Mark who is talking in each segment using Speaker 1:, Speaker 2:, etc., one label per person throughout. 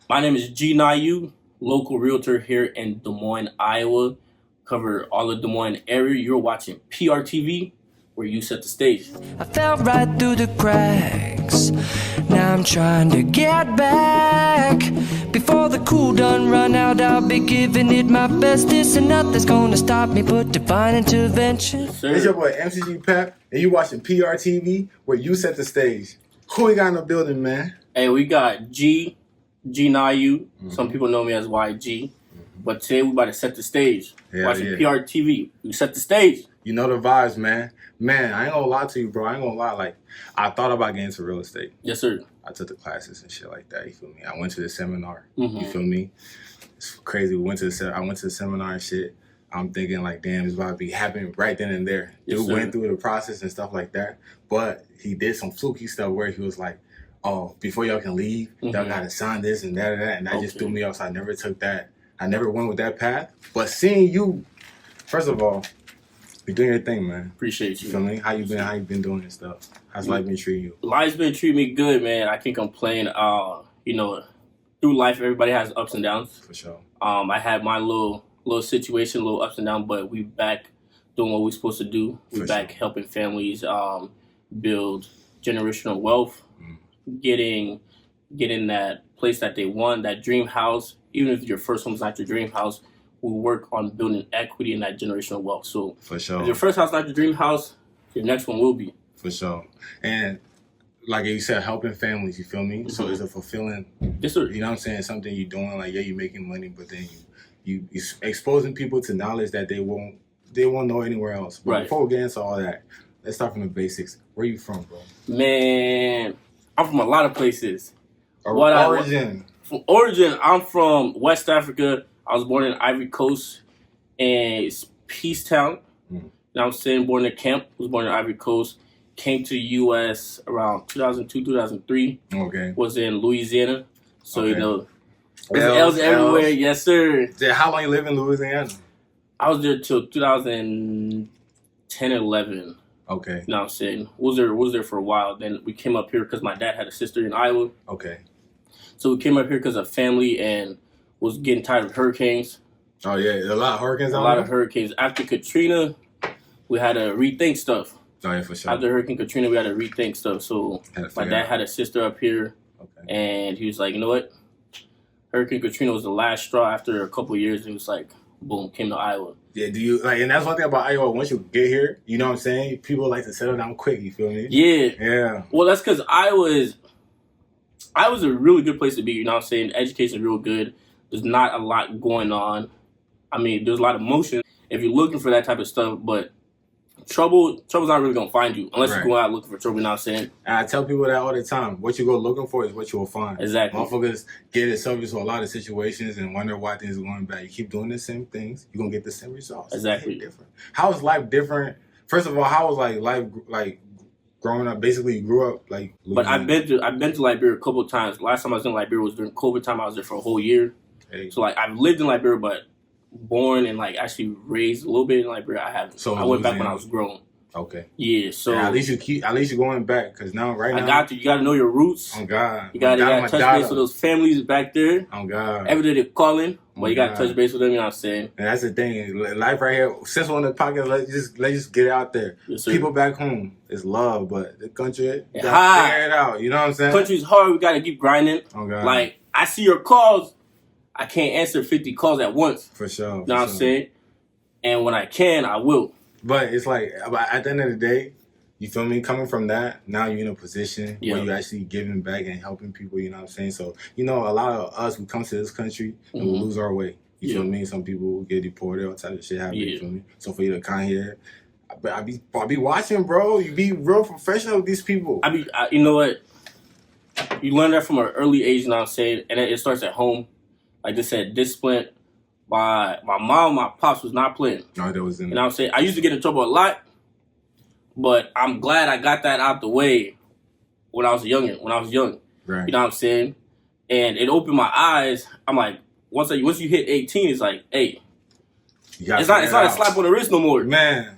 Speaker 1: My name is Nayou, local realtor here in Des Moines, Iowa. Cover all of Des Moines area. You're watching PRTV, where you set the stage.
Speaker 2: I fell right through the cracks. Now I'm trying to get back. Before the cool done run out, I'll be giving it my bestest, and nothing's gonna stop me but divine intervention.
Speaker 1: Yes,
Speaker 3: It's
Speaker 1: sir.
Speaker 3: your boy MCG Pep, and you watching PRTV, where you set the stage. Who we got in the building, man?
Speaker 1: Hey, we got G Nayou. Some people know me as YG. But today we about to set the stage. Watching PRTV. We set the stage.
Speaker 3: You know the vibes, man. Man, I ain't gonna lie to you, bro. I ain't gonna lie. Like, I thought about getting into real estate.
Speaker 1: Yes, sir.
Speaker 3: I took the classes and shit like that. You feel me? I went to the seminar.
Speaker 1: Mhm.
Speaker 3: You feel me? It's crazy. I went to the seminar and shit. I'm thinking like, damn, it's about to be happening right then and there.
Speaker 1: Yes,
Speaker 3: Dude
Speaker 1: sir.
Speaker 3: went through the process and stuff like that. But he did some fluky stuff where he was like, oh, before y'all can leave, y'all gotta sign this and that and that. And that just threw me off. So I never took that. I never went with that path. But seeing you, first of all, you're doing your thing, man.
Speaker 1: Appreciate
Speaker 3: You
Speaker 1: you.
Speaker 3: feel me? How you been doing and stuff? How's life been treating you?
Speaker 1: Life's been treating me good, man. I can't complain. Through life, everybody has ups and downs.
Speaker 3: For sure.
Speaker 1: I had my little situation, little ups and downs, but we back doing what we're supposed to do. We
Speaker 3: For
Speaker 1: back
Speaker 3: sure.
Speaker 1: helping families build generational wealth, getting that place that they want, that dream house. Even if your first home's not your dream house, we work on building equity in that generational wealth. So
Speaker 3: For sure.
Speaker 1: if your first house not your dream house, your next one will be.
Speaker 3: For sure. And like you said, helping families, you feel me? So it's a fulfilling,
Speaker 1: Yes, sir.
Speaker 3: you know what I'm saying, something you're doing, like, yeah, you're making money, but then you exposing people to knowledge that they won't know anywhere else. But
Speaker 1: Right.
Speaker 3: before we get into all that, let's start from the basics. Where you from, bro?
Speaker 1: Man, I'm from a lot of places.
Speaker 3: Origin.
Speaker 1: From origin, I'm from West Africa. I was born in Ivory Coast, and it's Peacetown. Now I'm saying born in camp. Was born in Ivory Coast. Came to U.S. around 2002, 2003.
Speaker 3: Okay.
Speaker 1: Was in Louisiana. So,
Speaker 3: Okay.
Speaker 1: there's L's everywhere. Yes, sir.
Speaker 3: Yeah, how long you live in Louisiana?
Speaker 1: I was there till 2010, 11.
Speaker 3: Okay.
Speaker 1: You know what I'm saying? Was there for a while. Then we came up here because my dad had a sister in Iowa.
Speaker 3: Okay.
Speaker 1: So we came up here because of family and was getting tired of hurricanes.
Speaker 3: Oh, yeah, a lot of hurricanes
Speaker 1: A
Speaker 3: out
Speaker 1: lot
Speaker 3: there?
Speaker 1: of hurricanes. After Katrina, we had to rethink stuff.
Speaker 3: Oh, yeah, for sure.
Speaker 1: After Hurricane Katrina, we had to rethink stuff. So
Speaker 3: Had to
Speaker 1: my
Speaker 3: figure
Speaker 1: dad
Speaker 3: out.
Speaker 1: had a sister up here,
Speaker 3: Okay.
Speaker 1: and he was like, you know what? Hurricane Katrina was the last straw. After a couple of years, it was like, boom, came to Iowa.
Speaker 3: Yeah, do you like? And that's one thing about Iowa. Once you get here, you know what I'm saying. People like to settle down quick. You feel me?
Speaker 1: Yeah.
Speaker 3: Yeah.
Speaker 1: Well, that's because Iowa's a really good place to be. You know what I'm saying? Education is real good. There's not a lot going on. I mean, there's a lot of motion if you're looking for that type of stuff, but trouble's not really gonna find you unless
Speaker 3: Right.
Speaker 1: you go out looking for trouble. You know what I'm saying?
Speaker 3: And I tell people that all the time. What you go looking for is what you will find.
Speaker 1: Exactly.
Speaker 3: Motherfuckers get themselves to a lot of situations and wonder why things are going bad. You keep doing the same things, you're gonna get the same results.
Speaker 1: Exactly.
Speaker 3: It's different. How is life different? First of all, how was like life like growing up? Basically, you grew up like.
Speaker 1: But I've been to Liberia a couple of times. Last time I was in Liberia was during COVID time. I was there for a whole year.
Speaker 3: Hey.
Speaker 1: So like I've lived in Liberia, but born and like actually raised a little bit in Liberia. I haven't.
Speaker 3: So
Speaker 1: I went back when
Speaker 3: Louisiana.
Speaker 1: I was grown.
Speaker 3: Okay.
Speaker 1: Yeah. So
Speaker 3: Yeah, at least you're going back because now right now.
Speaker 1: I got to. You got to know your roots.
Speaker 3: Oh God.
Speaker 1: You got to touch
Speaker 3: Madonna.
Speaker 1: base with those families back there.
Speaker 3: Oh God.
Speaker 1: Every day they're calling, but
Speaker 3: Oh,
Speaker 1: you got to
Speaker 3: God.
Speaker 1: touch base with them. You know what I'm saying?
Speaker 3: And that's the thing. Life right here. Since we're on the podcast, let's just get it out there.
Speaker 1: Yes, sir.
Speaker 3: People back home is love, but the country, you
Speaker 1: Yeah.
Speaker 3: gotta figure it out. You know what I'm saying?
Speaker 1: Country's hard. We got to keep grinding.
Speaker 3: Oh God.
Speaker 1: Like I see your calls, I can't answer 50 calls at once.
Speaker 3: For sure.
Speaker 1: You know what I'm
Speaker 3: sure.
Speaker 1: saying? And when I can, I will.
Speaker 3: But it's like at the end of the day, you feel me? Coming from that, now you're in a position
Speaker 1: Yeah.
Speaker 3: where you're actually giving back and helping people. You know what I'm saying? So a lot of us, we come to this country and we lose our way. You feel me? Some people get deported, all type of shit happen. You feel me? So for you to come here, I be watching, bro. You be real professional with these people.
Speaker 1: You know what? You learn that from an early age, you know what I'm saying? And it starts at home. Like they said, discipline. My mom, my pops was not playing.
Speaker 3: No, that was in
Speaker 1: You know what I'm saying? I used to get in trouble a lot, but I'm glad I got that out the way when I was young.
Speaker 3: Right.
Speaker 1: You know what I'm saying? And it opened my eyes. I'm like, once you hit 18, it's like, hey, it's not a slap on the wrist no more.
Speaker 3: Man,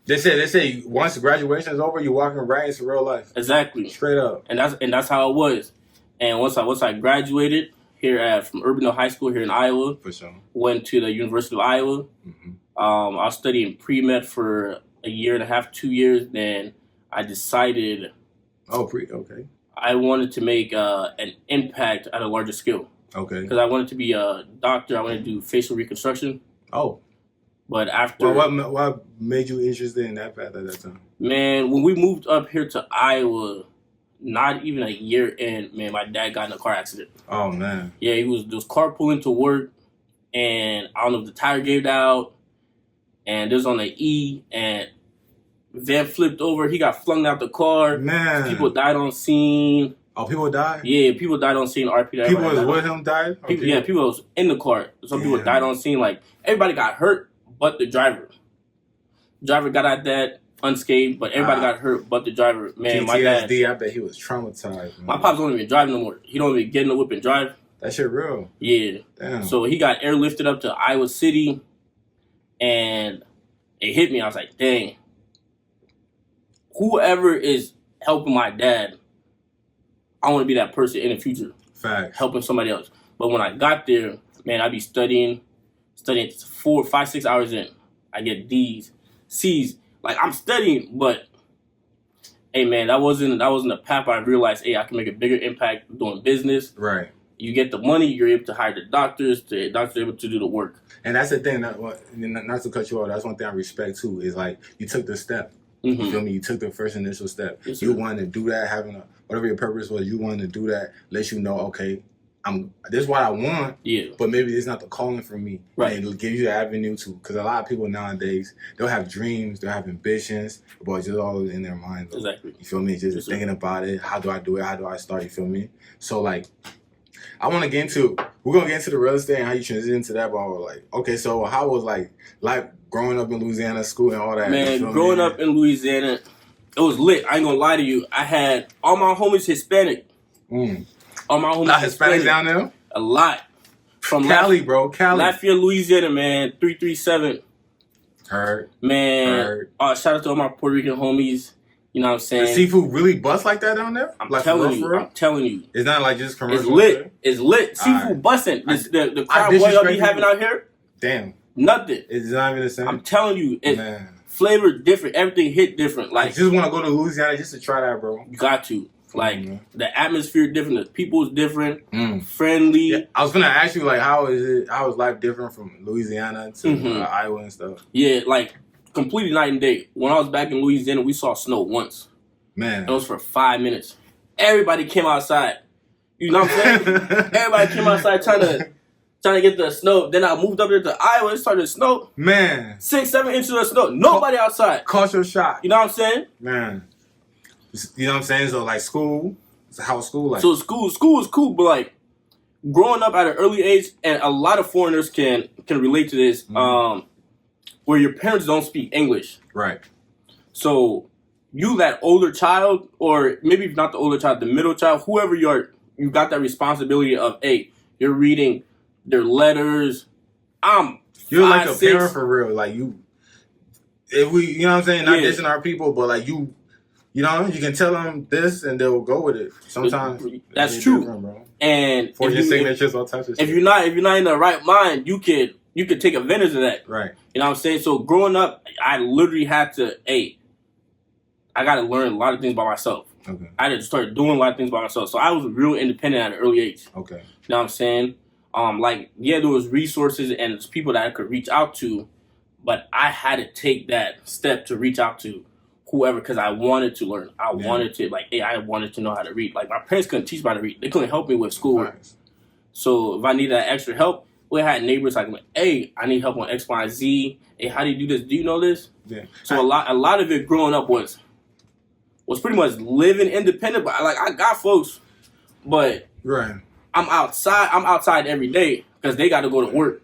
Speaker 3: they say once graduation is over, you're walking right into real life.
Speaker 1: Exactly.
Speaker 3: Straight up.
Speaker 1: And that's how it was. And once I graduated, from Urbandale High School here in Iowa.
Speaker 3: For sure.
Speaker 1: Went to the University of Iowa.
Speaker 3: Mm-hmm.
Speaker 1: I was studying pre-med for a year and a half, 2 years. Then I decided
Speaker 3: Okay.
Speaker 1: I wanted to make an impact at a larger scale.
Speaker 3: Okay.
Speaker 1: Because I wanted to be a doctor. I wanted to do facial reconstruction.
Speaker 3: Oh.
Speaker 1: But after...
Speaker 3: Well, what made you interested in that path at that time?
Speaker 1: Man, when we moved up here to Iowa, not even a year in, man, my dad got in a car accident.
Speaker 3: Oh, man.
Speaker 1: Yeah, he was carpooling to work, and I don't know if the tire gave out, and it was on the E, and van flipped over. He got flung out the car.
Speaker 3: Man.
Speaker 1: People died on scene.
Speaker 3: Oh, people died?
Speaker 1: Yeah, people died on scene. RP.
Speaker 3: People was with him died?
Speaker 1: People was in the car. Some people died on scene. Like, everybody got hurt but the driver. Driver got out that unscathed, but everybody got hurt but the driver. Man,
Speaker 3: PTSD,
Speaker 1: my dad.
Speaker 3: I bet he was traumatized. Man.
Speaker 1: My pops don't even drive no more. He don't even get in the whip and drive.
Speaker 3: That shit real.
Speaker 1: Yeah.
Speaker 3: Damn.
Speaker 1: So he got airlifted up to Iowa City, and it hit me. I was like, dang. Whoever is helping my dad, I want to be that person in the future.
Speaker 3: Facts.
Speaker 1: Helping somebody else. But when I got there, man, I'd be studying 4, 5, 6 hours in. I get D's, C's. Like, I'm studying, but hey, man, that wasn't a path. I realized, hey, I can make a bigger impact doing business.
Speaker 3: Right.
Speaker 1: You get the money, you're able to hire the doctors. The doctors are able to do the work.
Speaker 3: And that's the thing. Not to cut you off. That's one thing I respect too. Is like you took the step.
Speaker 1: Mm-hmm.
Speaker 3: You feel me? You took the first initial step.
Speaker 1: Yes,
Speaker 3: you wanted to do that, whatever your purpose was. You wanted to do that. Let you know, okay, this is what I want.
Speaker 1: Yeah.
Speaker 3: But maybe it's not the calling for me.
Speaker 1: Right.
Speaker 3: And it'll give you the avenue to. Because a lot of people nowadays, they'll have dreams, they'll have ambitions, but just all in their mind. Though.
Speaker 1: Exactly.
Speaker 3: You feel me? Just thinking about it. How do I do it? How do I start? You feel me? So like, we're gonna get into the real estate and how you transition into that. But like, okay, so how was like life growing up in Louisiana, school and all that?
Speaker 1: Man, growing up in Louisiana, it was lit. I ain't gonna lie to you. I had all my homies Hispanic. All my homies
Speaker 3: Hispanics down there?
Speaker 1: A lot. From
Speaker 3: Cali, bro. Cali.
Speaker 1: Lafayette, Louisiana, man. 337.
Speaker 3: Heard.
Speaker 1: Man.
Speaker 3: Heard.
Speaker 1: Shout out to all my Puerto Rican homies. You know what I'm saying?
Speaker 3: The seafood really bust like that down there?
Speaker 1: I'm
Speaker 3: like
Speaker 1: telling you.
Speaker 3: It's not like just commercial.
Speaker 1: It's lit. It's lit. Seafood busting. The crab boil y'all be having out here?
Speaker 3: Damn.
Speaker 1: Nothing.
Speaker 3: It's not even the same.
Speaker 1: I'm telling you. It's flavor different. Everything hit different. Like,
Speaker 3: I just want to go to Louisiana just to try that, bro.
Speaker 1: You got to. Like, the atmosphere different. The people is different. Friendly.
Speaker 3: Yeah, I was going to ask you, like, how is life different from Louisiana to Iowa and stuff? Yeah, like,
Speaker 1: completely night and day. When I was back in Louisiana, we saw snow once.
Speaker 3: Man.
Speaker 1: It was for 5 minutes. Everybody came outside. You know what I'm saying? Everybody came outside trying to get the snow. Then I moved up there to Iowa. It started to snow.
Speaker 3: Man.
Speaker 1: 6, 7 inches of snow. Nobody outside.
Speaker 3: Culture shock.
Speaker 1: You know what I'm saying?
Speaker 3: Man. You know what I'm saying? So, like, school. How was school like?
Speaker 1: So, school is cool, but, like, growing up at an early age, and a lot of foreigners can relate to this, where your parents don't speak English.
Speaker 3: Right.
Speaker 1: So, you, that older child, or maybe if not the older child, the middle child, whoever you got that responsibility of, hey, you're reading their letters.
Speaker 3: You're 5, like a 6. Parent for real. Like, you know what I'm saying? Not dissing our people, but like you know, you can tell them this and they'll go with it. Sometimes
Speaker 1: that's true.
Speaker 3: Bro.
Speaker 1: And
Speaker 3: for your signatures, all types of shit.
Speaker 1: If you're not in the right mind, you could take advantage of that.
Speaker 3: Right.
Speaker 1: You know what I'm saying? So growing up, I literally had to, I got to learn a lot of things by myself.
Speaker 3: Okay.
Speaker 1: I had to start doing a lot of things by myself. So I was real independent at an early age.
Speaker 3: Okay.
Speaker 1: You know what I'm saying? There was resources and there's people that I could reach out to, but I had to take that step to reach out to whoever because I wanted to learn. I wanted to know how to read. Like, my parents couldn't teach me how to read. They couldn't help me with schoolwork. Nice. So if I needed that extra help, we had neighbors like, hey, I need help on X, Y, Z. Hey, how do you do this? Do you know this?
Speaker 3: Yeah.
Speaker 1: So a lot of it growing up was pretty much living independent. But like, I got folks, but
Speaker 3: right.
Speaker 1: I'm outside every day because they got to go to work,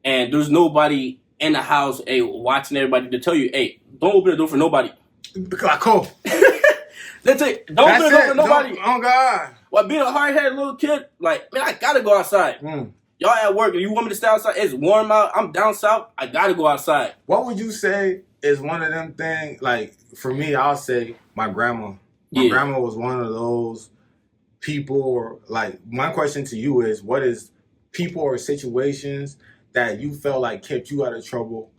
Speaker 1: and there's nobody in the house, watching everybody to tell you, don't open the door for nobody.
Speaker 3: Cool.
Speaker 1: Let's say, don't open the door for nobody.
Speaker 3: Oh God.
Speaker 1: Well, being a hard-headed little kid, like, man, I gotta go outside. Y'all at work, and you want me to stay outside? It's warm out. I'm down south. I gotta go outside.
Speaker 3: What would you say is one of them things? Like, for me, I'll say my grandma. My grandma was one of those. people or like my question to you is, what is people or situations that you felt like kept you out of trouble,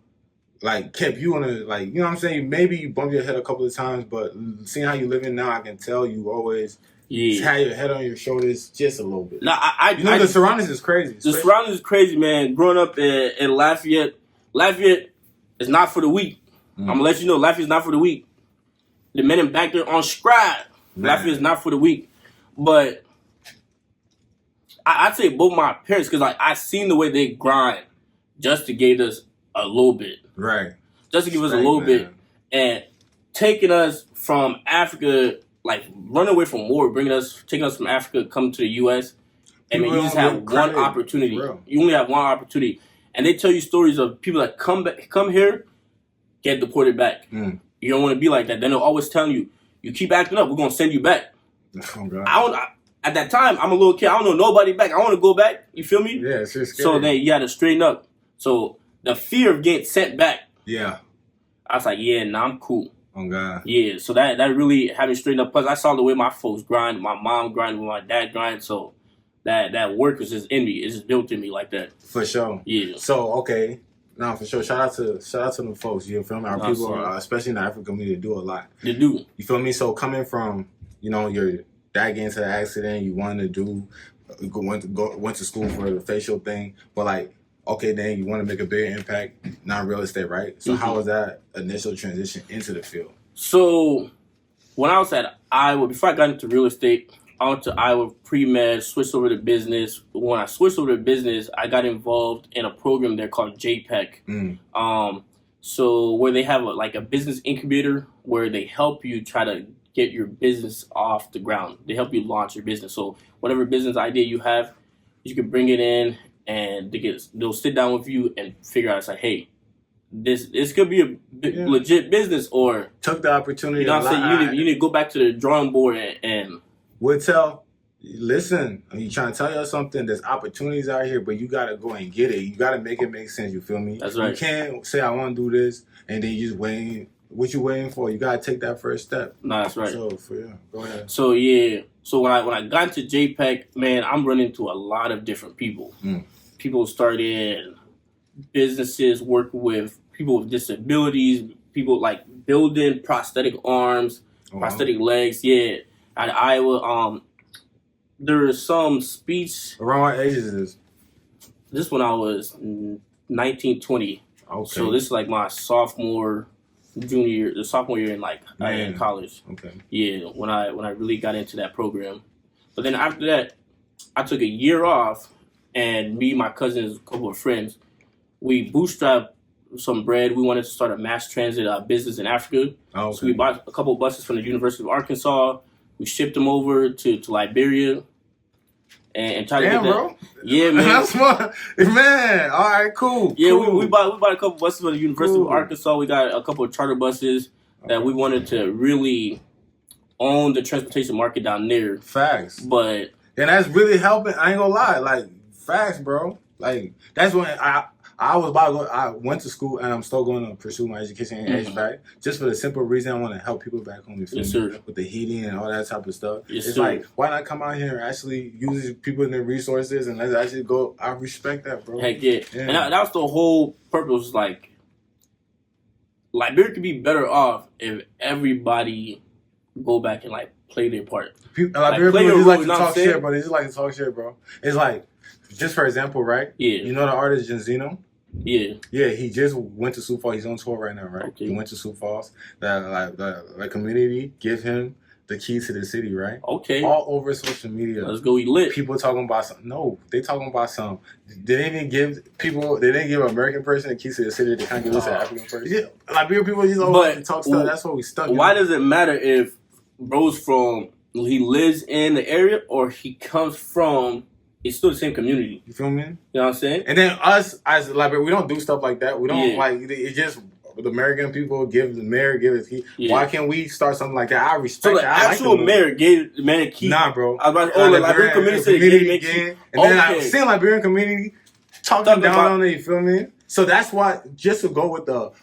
Speaker 3: like kept you on a, like, you know what I'm saying, maybe you bumped your head a couple of times, but seeing how you living now, I can tell you always had your head on your shoulders just a little bit.
Speaker 1: No,
Speaker 3: the surroundings is crazy.
Speaker 1: The surroundings is crazy, man. Growing up in Lafayette is not for the weak. I'm gonna let you know, Lafayette is not for the weak. The men in back there on scribe. Lafayette is not for the weak. But I'd say both my parents, because like I seen the way they grind just to give us a little bit.
Speaker 3: Right.
Speaker 1: Just to give us a little bit. And taking us from Africa, like running away from war, taking us from Africa, coming to the U.S. And man, you just have one opportunity. You only have one opportunity. And they tell you stories of people that come here, get deported back. You don't want to be like that. Then they'll always tell you, you keep acting up, we're going to send you back. Oh, God. At that time, I'm a little kid. I don't know nobody back. I want to go back. You feel me?
Speaker 3: Yeah, it's just scary.
Speaker 1: So then you got to straighten up. So the fear of getting sent back.
Speaker 3: Yeah.
Speaker 1: I was like, yeah, nah, I'm cool.
Speaker 3: Oh, God.
Speaker 1: Yeah, so that really had me straighten up. Plus, I saw the way my folks grind, my mom grind, my dad grind. So that work was just in me. It's just built in me like that.
Speaker 3: For sure.
Speaker 1: Yeah.
Speaker 3: So, okay. No, for sure. Shout out to them folks. You feel me? Our people, especially in the African community, do a lot.
Speaker 1: They do.
Speaker 3: You feel me? So coming from, you know, your dad getting into the accident, you wanted to went to school for the facial thing, but like, okay, then you want to make a bigger impact, not real estate, right? So how was that initial transition into the field?
Speaker 1: So when I was at Iowa, before I got into real estate, I went to Iowa pre-med, switched over to business. When I switched over to business, I got involved in a program there called JPEG. So where they have a business incubator where they help you try to get your business off the ground. They help you launch your business. So whatever business idea you have, you can bring it in and they'll sit down with you and figure out, it's like, hey, this could be a legit business, or
Speaker 3: took the opportunity.
Speaker 1: You know what I'm saying? You need to go back to the drawing board and
Speaker 3: would tell, listen, you trying to tell you something, there's opportunities out here, but you got to go and get it. You got to make it make sense, you feel me?
Speaker 1: That's right.
Speaker 3: You can't say, I want to do this, and then you just waiting. What you waiting for? You got to take that first step.
Speaker 1: No, that's right.
Speaker 3: So, go ahead.
Speaker 1: So, yeah. So, when I got into JPEG, man, I'm running into a lot of different people. People started businesses, working with people with disabilities, people like building prosthetic arms, prosthetic legs. Yeah. At Iowa, there was some speech.
Speaker 3: Around what age is this?
Speaker 1: This when I was 19, 20. Okay. So this is like my sophomore year in college. Okay. Yeah, when I really got into that program. But then after that, I took a year off, and me, my cousins, a couple of friends, we bootstrapped some bread. We wanted to start a mass transit business in Africa. Okay. So we bought a couple of buses from the University of Arkansas. We shipped them over to Liberia and tried to get that. Bro. Yeah, man.
Speaker 3: That's smart. Man, all right, cool.
Speaker 1: Yeah,
Speaker 3: cool.
Speaker 1: We bought a couple buses from the University of Arkansas. We got a couple of charter buses that we wanted to really own the transportation market down there.
Speaker 3: Facts.
Speaker 1: And
Speaker 3: that's really helping. I ain't gonna lie. Like, facts, bro. Like, that's when I went to school, and I'm still going to pursue my education and HVAC, just for the simple reason I want to help people back home. Yes, sir. With the heating and all that type of stuff. Yes, it's like, why not come out here and actually use these people and their resources, and let's actually go. I respect that, bro.
Speaker 1: Heck yeah. And that was the whole purpose. Like, Liberia could be better off if everybody go back and like play their part.
Speaker 3: Liberia people just like to talk shit, bro. They just like to talk shit, bro. It's like, just for example, right? Yeah. You know the artist Genzino?
Speaker 1: Yeah.
Speaker 3: Yeah, he just went to Sioux Falls. He's on tour right now, right? Okay. He went to Sioux Falls. The community give him the key to the city, right?
Speaker 1: Okay.
Speaker 3: All over social media.
Speaker 1: Let's go, he lit.
Speaker 3: People talking about some. No, they talking about some. They didn't give an American person the keys to the city. They can't give us an African person. Yeah, Liberia people just always talk stuff. That's what we stuck.
Speaker 1: Why does it matter if bro's he lives in the area or he comes from? It's still the same community.
Speaker 3: You feel me?
Speaker 1: You know what I'm saying?
Speaker 3: And then us, as Liberia, we don't do stuff like that. We don't it's just the American people give the mayor, give his key. Yeah. Why can't we start something like that? I respect that.
Speaker 1: The actual mayor gave the man a key.
Speaker 3: Nah, bro.
Speaker 1: I was about the Liberian community again.
Speaker 3: And then I've seen Liberian community talking down on it, you feel me? So that's why, just to go with the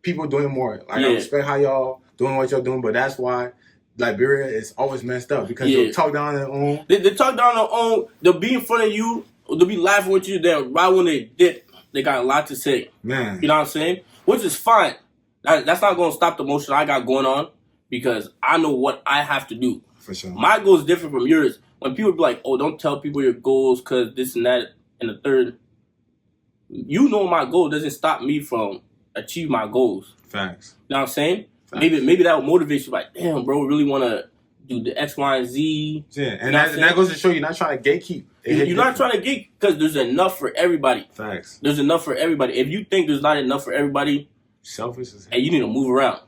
Speaker 3: people doing more. Like, I respect how y'all doing what y'all doing, but that's why Liberia is always messed up because
Speaker 1: Yeah.
Speaker 3: they'll talk down their own.
Speaker 1: They talk down their own. They'll be in front of you. They'll be laughing with you. Then right when they dip, they got a lot to say.
Speaker 3: Man.
Speaker 1: You know what I'm saying? Which is fine. That's not going to stop the motion I got going on because I know what I have to do.
Speaker 3: For sure.
Speaker 1: My goal is different from yours. When people be like, oh, don't tell people your goals because this and that and the third. You know my goal doesn't stop me from achieving my goals.
Speaker 3: Facts.
Speaker 1: You know what I'm saying?
Speaker 3: Facts.
Speaker 1: Maybe that will motivate you. Like, damn, bro, we really want to do the X, Y, and Z.
Speaker 3: Yeah, and
Speaker 1: You know
Speaker 3: that goes to show you're not trying to gatekeep.
Speaker 1: You're not trying to get because there's enough for everybody.
Speaker 3: Facts.
Speaker 1: There's enough for everybody. If you think there's not enough for everybody,
Speaker 3: selfish as hell.
Speaker 1: And you need to move around.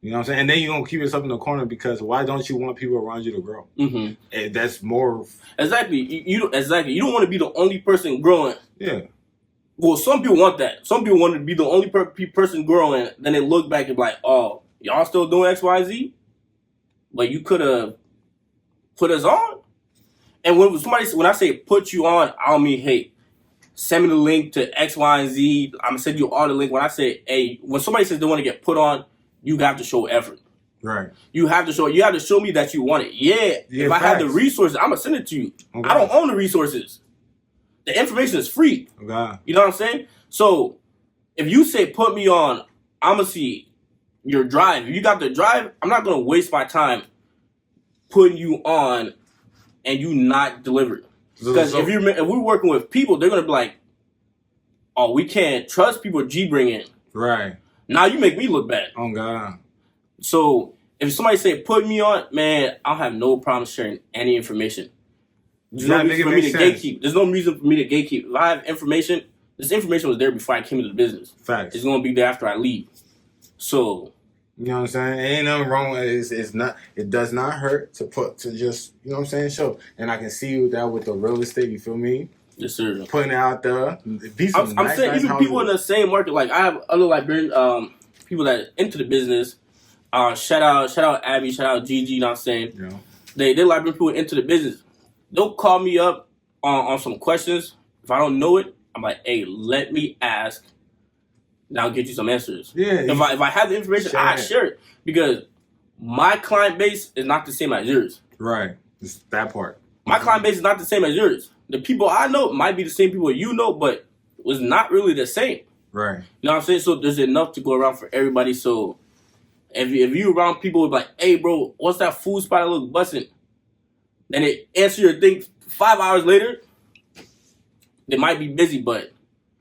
Speaker 3: You know what I'm saying? And then you're going to keep yourself in the corner because why don't you want people around you to grow?
Speaker 1: Mm-hmm.
Speaker 3: And that's more...
Speaker 1: Exactly. You don't want to be the only person growing.
Speaker 3: Yeah.
Speaker 1: Well, some people want that. Some people want to be the only person growing. Then they look back and be like, oh, y'all still doing X, Y, Z? But you could have put us on. And when I say put you on, I don't mean, hey, send me the link to X, Y, and Z. I'm going to send you all the link. When I say, hey, when somebody says they want to get put on, you have to show effort.
Speaker 3: Right.
Speaker 1: You have to show me that you want it. Yeah, if I had the resources, I'm going to send it to you. Okay. I don't own the resources. The information is free.
Speaker 3: Okay.
Speaker 1: You know what I'm saying? So, if you say put me on, I'm going to see your drive. If you got the drive, I'm not going to waste my time putting you on and you not deliver. Because if we're working with people, they're going to be like, oh, we can't trust people G bring in.
Speaker 3: Right.
Speaker 1: Now you make me look bad.
Speaker 3: Oh, God.
Speaker 1: So, if somebody say put me on, man, I'll have no problem sharing any information. There's no reason for me to gatekeep. There's no reason for me to gatekeep. If I have information, this information was there before I came into the business.
Speaker 3: Facts.
Speaker 1: It's going to be there after I leave. So,
Speaker 3: you know what I'm saying? Ain't nothing wrong with it. It's not. It does not hurt to just, you know what I'm saying, show. And I can see that with the real estate. You feel me?
Speaker 1: Yes, sir.
Speaker 3: Putting it out there.
Speaker 1: I'm saying even people in the same market. Like I have other Liberian people that are into the business. Shout out Abby, shout out Gigi. You know what I'm saying?
Speaker 3: Yeah.
Speaker 1: They're Liberian people into the business. They'll call me up on some questions. If I don't know it, I'm like, hey, let me ask. And I'll get you some answers.
Speaker 3: Yeah.
Speaker 1: If I have the information, I share it. Because my client base is not the same as yours.
Speaker 3: Right. It's that part.
Speaker 1: My client base is not the same as yours. The people I know might be the same people you know, but was not really the same.
Speaker 3: Right.
Speaker 1: You know what I'm saying? So there's enough to go around for everybody. So if you around people with like, hey, bro, what's that food spot that look busting? Then they answer your thing 5 hours later. They might be busy, but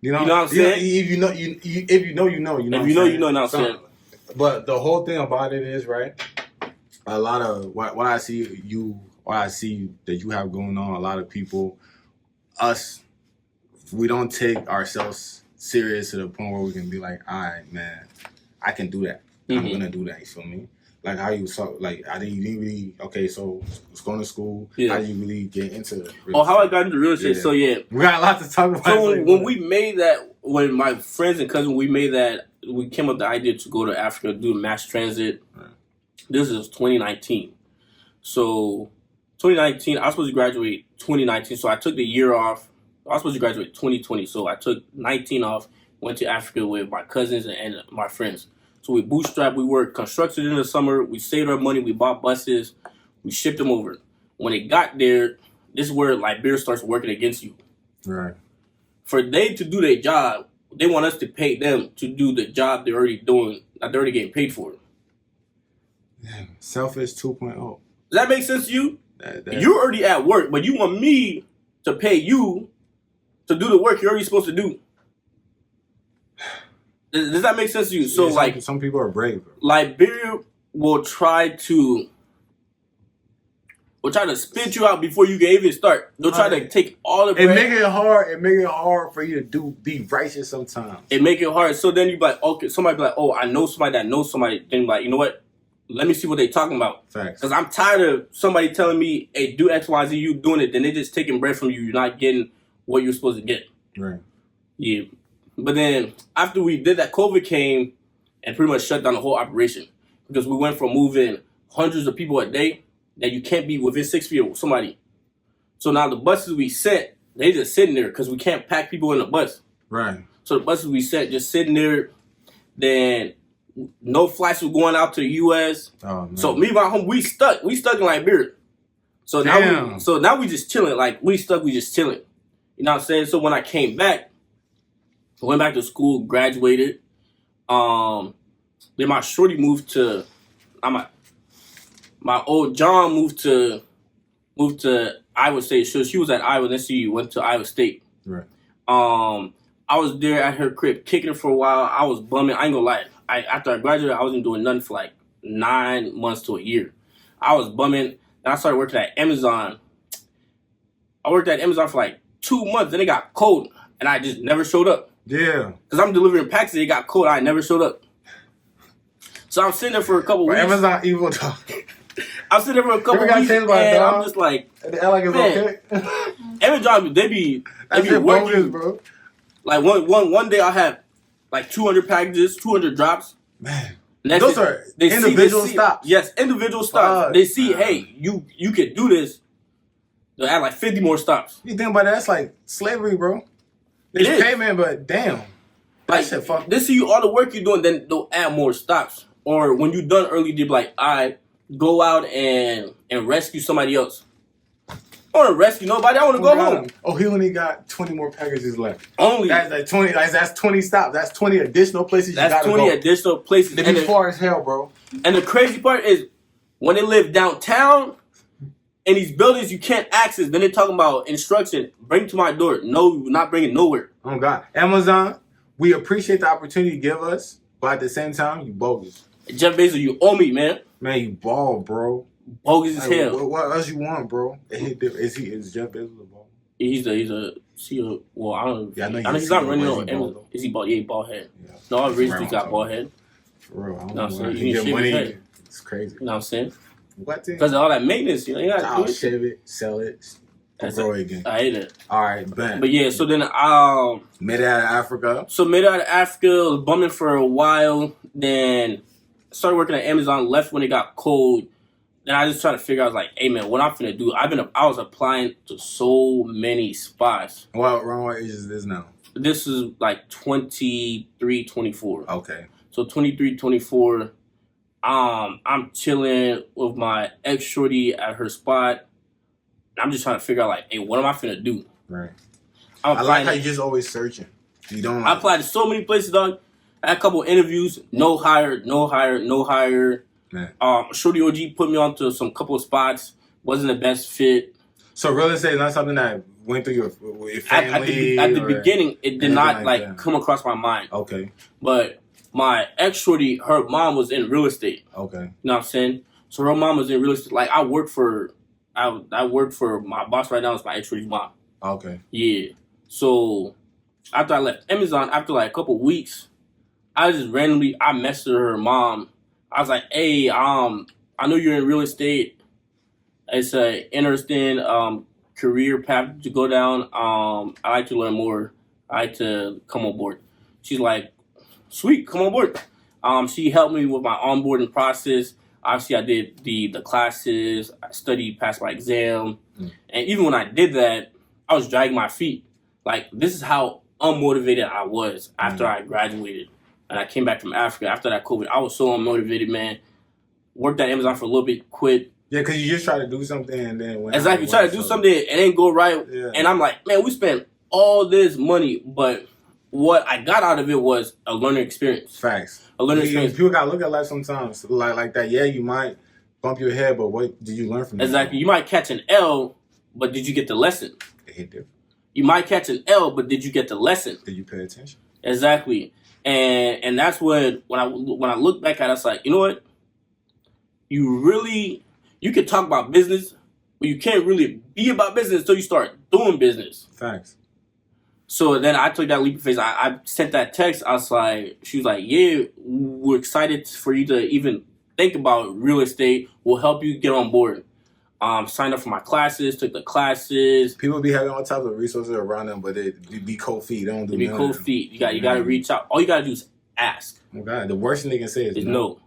Speaker 1: you know what I'm saying?
Speaker 3: If you know, you know. You know what I'm saying? But the whole thing about it is, right, a lot of what I see that you have going on, a lot of people, we don't take ourselves serious to the point where we can be like, all right, man, I can do that. Mm-hmm. I'm gonna do that. You feel me? Like how you saw, like I didn't really. Okay, so it's going to school. Yeah. How do you really get into real estate?
Speaker 1: How I got into real estate? Yeah. So yeah,
Speaker 3: we got a lot to talk about.
Speaker 1: So when we made that, when my friends and cousins, we came up with the idea to go to Africa, do mass transit. Right. This is 2019. So 2019, I was supposed to graduate 2019. So I took the year off. I was supposed to graduate 2020. So I took 19 off, went to Africa with my cousins and my friends. So we bootstrapped, we worked construction in the summer, we saved our money, we bought buses, we shipped them over. When it got there, this is where Liberia starts working against you.
Speaker 3: Right.
Speaker 1: For they to do their job, they want us to pay them to do the job they're already doing, that they're already getting paid for.
Speaker 3: Yeah. Selfish 2.0.
Speaker 1: Does that make sense to you? You're already at work, but you want me to pay you to do the work you're already supposed to do. Does that make sense to you? So,
Speaker 3: yeah, some people are brave.
Speaker 1: Liberia will try to spit you out before you can even start. They'll try to take all the bread.
Speaker 3: It make it hard for you to be righteous sometimes.
Speaker 1: It make it hard. So then you be like, okay, somebody be like, oh, I know somebody that knows somebody. Then you be like, you know what? Let me see what they talking about.
Speaker 3: Facts.
Speaker 1: Because I'm tired of somebody telling me, hey, do X, Y, Z, you doing it. Then they just taking bread from you. You're not getting what you're supposed to get.
Speaker 3: Right.
Speaker 1: Yeah. But then after we did that, COVID came and pretty much shut down the whole operation because we went from moving hundreds of people a day that you can't be within 6 feet of somebody. So now the buses we sent, they just sitting there because we can't pack people in the bus.
Speaker 3: Right.
Speaker 1: So the buses we sent just sitting there. Then no flights were going out to the U.S.
Speaker 3: Oh, man.
Speaker 1: So me and my home, we stuck in Liberia. So now we just chilling. Like we just chilling. You know what I'm saying? So when I came back, I went back to school, graduated. Then my shorty moved to, my old John moved to Iowa State. So she was at Iowa, then she went to Iowa State.
Speaker 3: Right.
Speaker 1: I was there at her crib kicking it for a while. I was bumming. I ain't gonna lie. After I graduated, I wasn't doing nothing for like 9 months to a year. I was bumming. Then I started working at Amazon. I worked at Amazon for like 2 months. Then it got cold, and I just never showed up.
Speaker 3: Yeah.
Speaker 1: Because I'm delivering packages. It got cold. I never showed up. So I'm sitting there for a couple weeks.
Speaker 3: Amazon evil dog.
Speaker 1: I'm sitting there for a couple weeks, and I'm just like,
Speaker 3: it's okay.
Speaker 1: Amazon, they be working,
Speaker 3: bogus, bro.
Speaker 1: Like one day I have like 200 packages, 200 drops.
Speaker 3: Man, those are individual stops.
Speaker 1: Yes, individual stops. They see, hey, you could do this. They'll add like 50 more stops.
Speaker 3: You think about that? That's like slavery, bro. It's payment, but damn.
Speaker 1: Like,
Speaker 3: shit, fuck.
Speaker 1: They see you all the work you're doing, then they'll add more stops. Or when you're done early, they'll be like, all right, go out and rescue somebody else. I want to rescue nobody. I want to go home.
Speaker 3: Oh, he only got 20 more packages left.
Speaker 1: Only.
Speaker 3: That's like 20. That's 20 stops. That's 20 additional places you gotta go.
Speaker 1: That's 20 additional places.
Speaker 3: They be far as hell, bro.
Speaker 1: And the crazy part is, when they live downtown, in these buildings you can't access, then they're talking about instruction. Bring to my door. No, you're not bringing nowhere.
Speaker 3: Oh, God. Amazon, we appreciate the opportunity you give us, but at the same time, you bogus.
Speaker 1: Jeff Bezos, you owe me, man.
Speaker 3: Man, you ball, bro.
Speaker 1: Bogus as hell.
Speaker 3: What else you want, bro? Is Jeff Bezos a ball?
Speaker 1: He's a CEO. Well, I don't know.
Speaker 3: Yeah, I know
Speaker 1: he's not running on Amazon. Is he bald? Yeah, he bald head. Yeah. No, I really got bald head.
Speaker 3: For real. I don't
Speaker 1: know. So
Speaker 3: you get money. It's crazy.
Speaker 1: You know what I'm saying?
Speaker 3: What thing?
Speaker 1: Because of all that maintenance, you know, you gotta do it.
Speaker 3: Shave it, sell it, grow it again.
Speaker 1: I hate it.
Speaker 3: All right, bet.
Speaker 1: But yeah, so then
Speaker 3: made it out of Africa.
Speaker 1: So made it out of Africa, was bumming for a while, then started working at Amazon, left when it got cold. Then I just tried to figure out, I was like, hey man, what I'm finna do? I was applying to so many spots.
Speaker 3: What age is this now?
Speaker 1: This is like 23, 24.
Speaker 3: Okay.
Speaker 1: So 23, 24. I'm chilling with my ex shorty at her spot. I'm just trying to figure out, like, hey, what am I finna do?
Speaker 3: Right. I like how you just always searching. You don't.
Speaker 1: I applied to so many places, dog. I had a couple interviews. No hire. Man. Shorty OG put me onto some couple of spots. Wasn't the best fit.
Speaker 3: So real estate is not something that went through your family?
Speaker 1: At the beginning, it did not like come across my mind.
Speaker 3: Okay.
Speaker 1: But my ex shorty, her mom was in real estate.
Speaker 3: Okay.
Speaker 1: You know what I'm saying? So her mom was in real estate. Like I work for my boss right now is my ex shorty's mom.
Speaker 3: Okay.
Speaker 1: Yeah. So after I left Amazon, after like a couple weeks, I just randomly I messaged her mom. I was like, hey, I know you're in real estate. It's an interesting career path to go down. I like to learn more. I like to come on board. She's like, sweet, come on board. She helped me with my onboarding process. Obviously, I did the classes. I studied, passed my exam. And even when I did that, I was dragging my feet. Like, this is how unmotivated I was after I graduated. And I came back from Africa after that COVID. I was so unmotivated, man. Worked at Amazon for a little bit, quit.
Speaker 3: Yeah, because you just try to do something and then...
Speaker 1: Exactly. You try to do something and it ain't go right. Yeah. And I'm like, man, we spent all this money, but what I got out of it was a learning experience.
Speaker 3: Facts.
Speaker 1: A learning experience.
Speaker 3: People got to look at life sometimes like that. Yeah, you might bump your head, but what did you learn from it?
Speaker 1: Exactly. You might catch an L, but did you get the lesson?
Speaker 3: It hit different.
Speaker 1: You might catch an L, but did you get the lesson?
Speaker 3: Did you pay attention?
Speaker 1: Exactly. And that's when I look back at it, it's like, you know what? You can talk about business, but you can't really be about business until you start doing business.
Speaker 3: Thanks.
Speaker 1: So then I took that leap of faith. I sent that text. I was like, she was like, yeah, we're excited for you to even think about real estate. We'll help you get on board. Signed up for my classes, took the classes.
Speaker 3: People be having all types of resources around them, but they be cold feet. They don't do
Speaker 1: nothing. Be cold feet. You got to reach out. All you got to do is ask.
Speaker 3: Oh God, the worst thing they can say is
Speaker 1: no.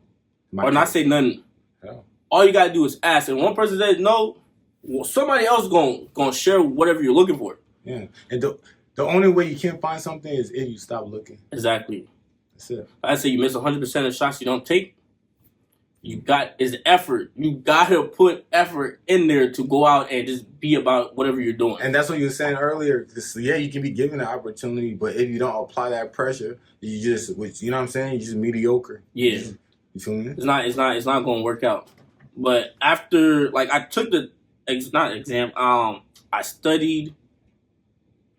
Speaker 1: Or not say nothing. Hell. All you got to do is ask. And one person says no, well, somebody else gonna share whatever you're looking for.
Speaker 3: Yeah. And the only way you can find something is if you stop looking.
Speaker 1: Exactly.
Speaker 3: That's it.
Speaker 1: I say you miss 100% of shots you don't take. Is effort. You gotta put effort in there to go out and just be about whatever you're doing.
Speaker 3: And that's what you were saying earlier. Yeah, you can be given the opportunity, but if you don't apply that pressure, you just, you know what I'm saying? You're just mediocre.
Speaker 1: Yeah.
Speaker 3: You feel me?
Speaker 1: It's not going to work out. But after, like, I took the, not exam, I studied.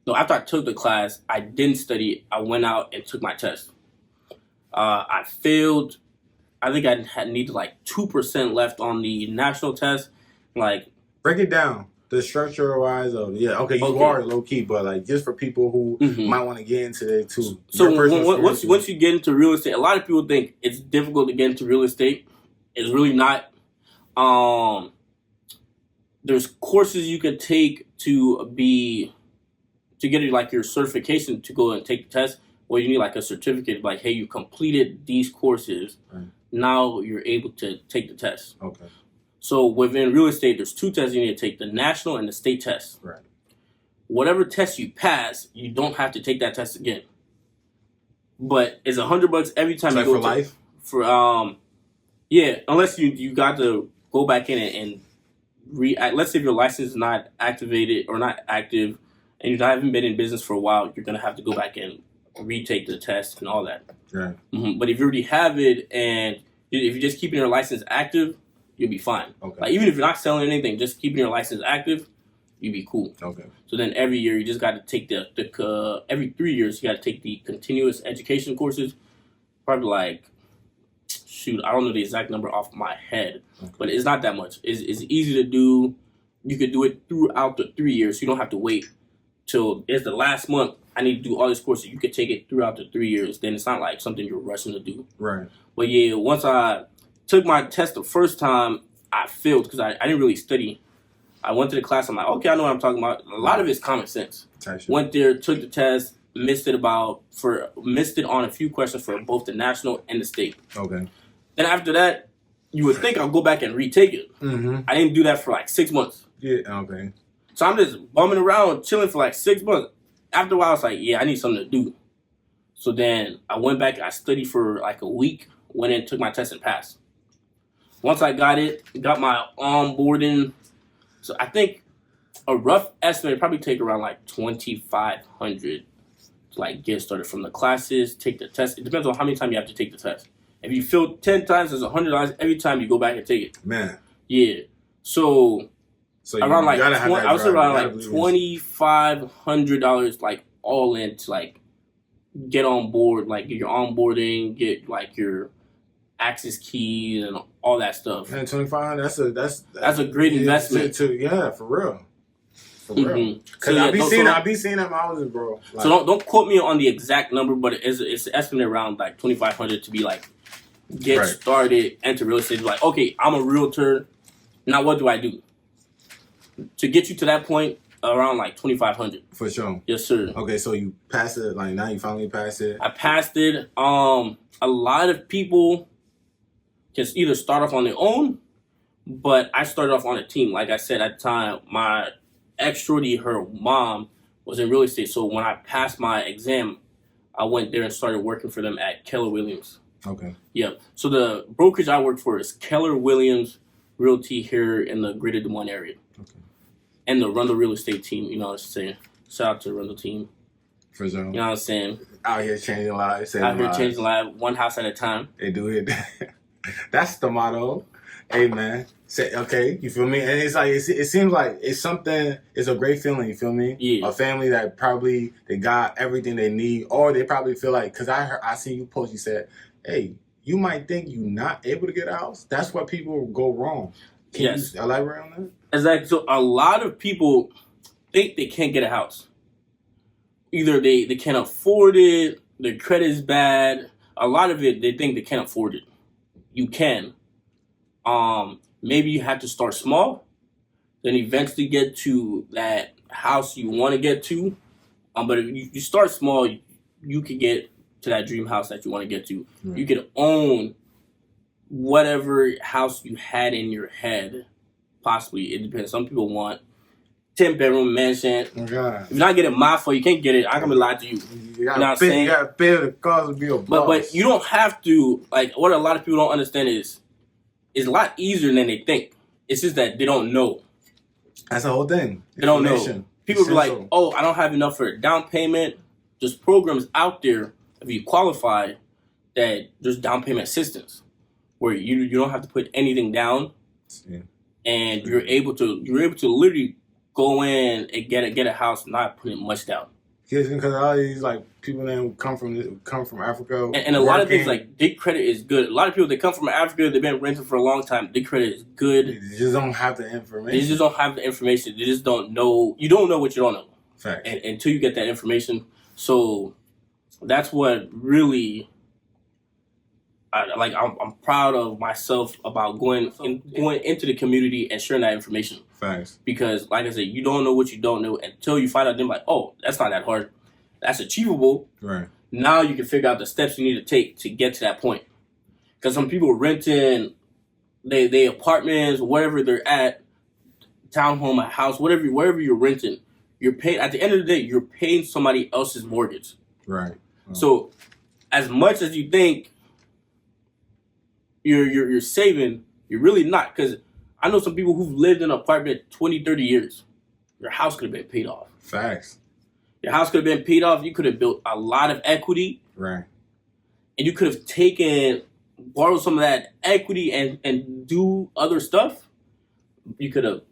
Speaker 1: No, after I took the class, I didn't study. I went out and took my test. I failed. I think I needed like 2% left on the national test. Like,
Speaker 3: break it down. The structure wise of you are low key, but like just for people who might want to get into it too.
Speaker 1: So once you get into real estate, a lot of people think it's difficult to get into real estate. It's really not. There's courses you could take to get like your certification to go and take the test, or you need like a certificate like, hey, you completed these courses. Right. Now you're able to take the test. Okay. So within real estate, there's 2 tests you need to take, the national and the state test. Right. Whatever test you pass, you don't have to take that test again. But it's $100 every time you go
Speaker 3: for life?
Speaker 1: Yeah, unless you got to go back in and let's say if your license is not activated or not active and you haven't been in business for a while, you're going to have to go back and retake the test and all that. Right. But if you already have it and if you're just keeping your license active, you'll be fine. Okay. Like even if you're not selling anything, just keeping your license active, you'll be cool. Okay. So then every year you just got to take every 3 years you got to take the continuous education courses. Probably like, I don't know the exact number off my head, but it's not that much. It's easy to do. You could do it throughout the 3 years. So you don't have to wait till it's the last month. I need to do all this courses. You could take it throughout the 3 years. Then it's not like something you're rushing to do. Right. But yeah, once I took my test the first time, I failed because I didn't really study. I went to the class. I'm like, okay, I know what I'm talking about. A lot of it's common sense. Went there, took the test, missed it on a few questions for both the national and the state. Okay. Then after that, you would think I'll go back and retake it. I didn't do that for like 6 months. Yeah. Okay. So I'm just bumming around, chilling for like 6 months. After a while, I was like, yeah, I need something to do. So then I went back, I studied for like a week, went in, took my test and passed. Once I got my onboarding. So I think a rough estimate probably take around like $2,500 to like get started from the classes, take the test. It depends on how many times you have to take the test. If you fail 10 times, it's $100 every time you go back and take it. Man. Yeah. So around like I was around like $2,500 like all in to like get on board, like get your onboarding, get like your access keys and all that stuff. Man,
Speaker 3: $2,500. That's
Speaker 1: a great investment.
Speaker 3: For real. For real. Because I be seeing them houses, bro. Like,
Speaker 1: so don't quote me on the exact number, but it's estimated around like $2,500 to be like get started, enter real estate. Like, okay, I'm a realtor. Now what do I do? To get you to that point, around like $2,500.
Speaker 3: For sure.
Speaker 1: Yes, sir.
Speaker 3: Okay, so you passed it. Like now you finally passed it.
Speaker 1: I passed it. A lot of people can either start off on their own, but I started off on a team. Like I said at the time, my ex-shorty, her mom was in real estate. So when I passed my exam, I went there and started working for them at Keller Williams. Okay. Yeah. So the brokerage I work for is Keller Williams Realty here in the Greater Des Moines area. Okay. And the Rundle Real Estate team, you know what I'm saying? Shout out to the Rundle team.
Speaker 3: For sure.
Speaker 1: You know what I'm saying?
Speaker 3: Out here changing lives.
Speaker 1: Changing lives, one house at a time.
Speaker 3: They do it. That's the motto. Hey, man. Okay, you feel me? And it's like, it seems like it's a great feeling, you feel me? Yeah. A family that probably, they got everything they need, or they probably feel like, because I seen you post, you said, hey, you might think you're not able to get a house. That's where people go wrong. Can you elaborate on that?
Speaker 1: Exactly. So a lot of people think they can't get a house. Either they can't afford it, their credit is bad. A lot of it, they think they can't afford it. You can. Maybe you have to start small, then eventually get to that house you want to get to. But if you start small, you can get to that dream house that you want to get to. Right. You can own whatever house you had in your head. Possibly, it depends. Some people want 10-bedroom mansion.
Speaker 3: Oh, God.
Speaker 1: If you're not getting my for, you can't get it. I'm gonna lie to you.
Speaker 3: You gotta pay the cost to be a boss.
Speaker 1: But you don't have to. Like, what a lot of people don't understand is it's a lot easier than they think. It's just that they don't know.
Speaker 3: That's the whole thing.
Speaker 1: They don't know. People be like, oh, I don't have enough for a down payment. There's programs out there, if you qualify, that there's down payment assistance where you don't have to put anything down, and you're able to literally go in and get a house not putting much down.
Speaker 3: Because all these like people that come from Africa,
Speaker 1: and a lot of things like Dig Credit is good. A lot of people that come from Africa, they've been renting for a long time. Dig Credit is good.
Speaker 3: They just don't have the information.
Speaker 1: They just don't have the information. They just don't know. You don't know what you don't know.
Speaker 3: Fact.
Speaker 1: And until you get that information, so that's what really. I'm proud of myself about going into the community and sharing that information.
Speaker 3: Facts.
Speaker 1: Because, like I said, you don't know what you don't know until you find out. Then, like, oh, that's not that hard. That's achievable.
Speaker 3: Right.
Speaker 1: Now you can figure out the steps you need to take to get to that point. Because some people renting, they apartments, wherever they're at, townhome, a house, wherever you're renting, you're paying. At the end of the day, you're paying somebody else's mortgage.
Speaker 3: Right. Oh.
Speaker 1: So, as much as you think you're saving, you're really not. Because I know some people who've lived in an apartment 20, 30 years. Your house could have been paid off.
Speaker 3: Facts.
Speaker 1: Your house could have been paid off. You could have built a lot of equity.
Speaker 3: Right.
Speaker 1: And you could have borrowed some of that equity and do other stuff. You could have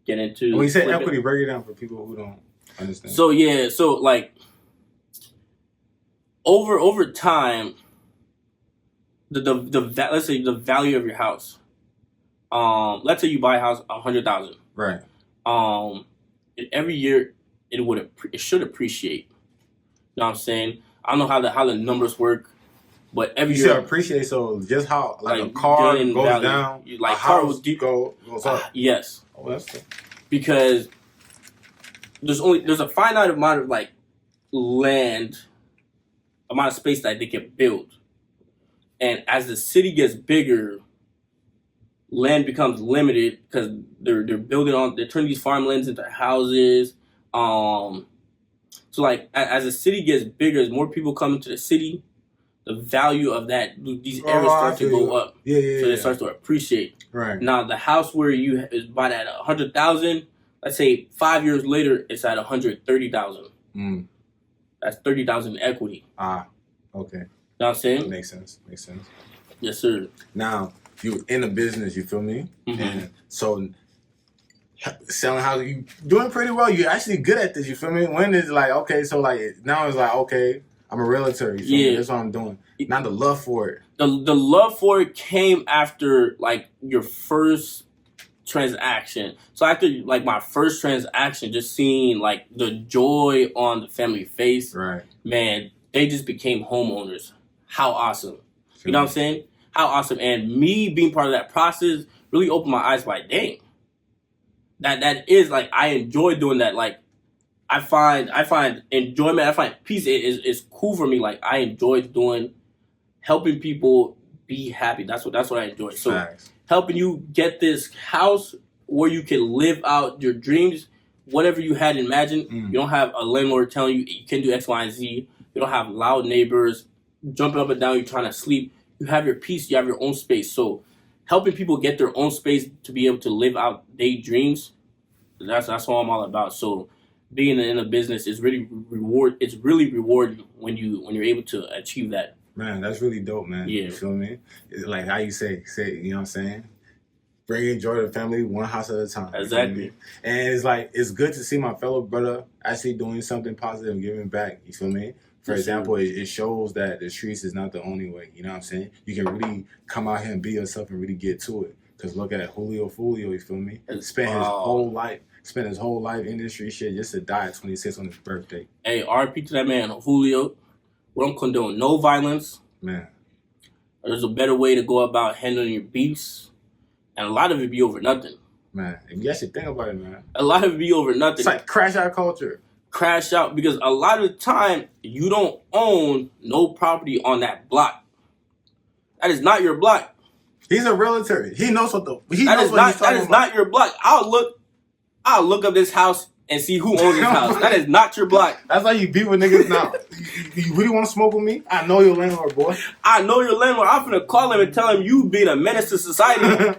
Speaker 1: get into.
Speaker 3: When you say equity, break it down for people who don't understand.
Speaker 1: So yeah, so like over time, let's say the value of your house. Let's say you buy a house $100,000.
Speaker 3: Right.
Speaker 1: Every year it should appreciate. You know what I'm saying? I don't know how the numbers work, but every year
Speaker 3: should appreciate. So just how like a car goes
Speaker 1: value.
Speaker 3: down,
Speaker 1: like
Speaker 3: a house
Speaker 1: goes
Speaker 3: up.
Speaker 1: Yes.
Speaker 3: Oh, that's cool.
Speaker 1: Because there's a finite amount of like land, amount of space that they can build. And as the city gets bigger, land becomes limited because they're turning these farmlands into houses. So like as the city gets bigger, as more people come into the city, the value of these areas start to go up.
Speaker 3: Yeah.
Speaker 1: So it starts to appreciate.
Speaker 3: Right.
Speaker 1: Now the house where you is bought at $100,000, let's say 5 years later it's at $130,000. That's $30,000 equity.
Speaker 3: Okay.
Speaker 1: You know what I'm saying?
Speaker 3: Makes sense.
Speaker 1: Yes, sir.
Speaker 3: Now, you in a business, you feel me?
Speaker 1: Mm-hmm.
Speaker 3: And so, selling houses, you doing pretty well. You're actually good at this, you feel me? When it's like, okay, so like, now it's like, okay, I'm a realtor, you feel me? That's what I'm doing. Not the love for it.
Speaker 1: The love for it came after, like, your first transaction. So after, like, my first transaction, just seeing, like, the joy on the family face.
Speaker 3: Right.
Speaker 1: Man, they just became homeowners. How awesome. You know what I'm saying? How awesome. And me being part of that process really opened my eyes like, dang. That is like, I enjoy doing that. Like, I find enjoyment, I find peace. It's cool for me. Like, I enjoy helping people be happy. That's what I enjoy. So
Speaker 3: Facts.
Speaker 1: Helping you get this house where you can live out your dreams, whatever you had imagined. You don't have a landlord telling you can do X, Y, and Z. You don't have loud neighbors jumping up and down. You're trying to sleep. You have your peace. You have your own space. So helping people get their own space to be able to live out their dreams, that's what I'm all about. So being in a business is really It's really rewarding when you're able to achieve that.
Speaker 3: Man, that's really dope, man.
Speaker 1: Yeah.
Speaker 3: You feel me? It's like how you say, you know what I'm saying? Bringing joy to the family one house at a time.
Speaker 1: Exactly.
Speaker 3: And it's like, it's good to see my fellow brother actually doing something positive and giving back. You feel me? For example, it shows that the streets is not the only way. You know what I'm saying? You can really come out here and be yourself and really get to it. Because look at Julio, you feel me? Spent his whole life in this street shit just to die at 26 on his birthday.
Speaker 1: Hey, RP to that man, Julio. We don't condone no violence.
Speaker 3: Man.
Speaker 1: There's a better way to go about handling your beefs. And a lot of it be over nothing.
Speaker 3: Man, you guys should think about it, man.
Speaker 1: A lot of it be over nothing.
Speaker 3: It's like crash out culture.
Speaker 1: Crash out because a lot of the time you don't own no property on that block. That is not your block.
Speaker 3: He's a realtor. He knows what he's
Speaker 1: That is not your block. I'll look up this house and see who owns this house. That is not your block.
Speaker 3: That's how you beat with niggas now. You really want to smoke with me? I know your landlord, boy.
Speaker 1: I know your landlord. I'm finna call him and tell him you being a menace to society.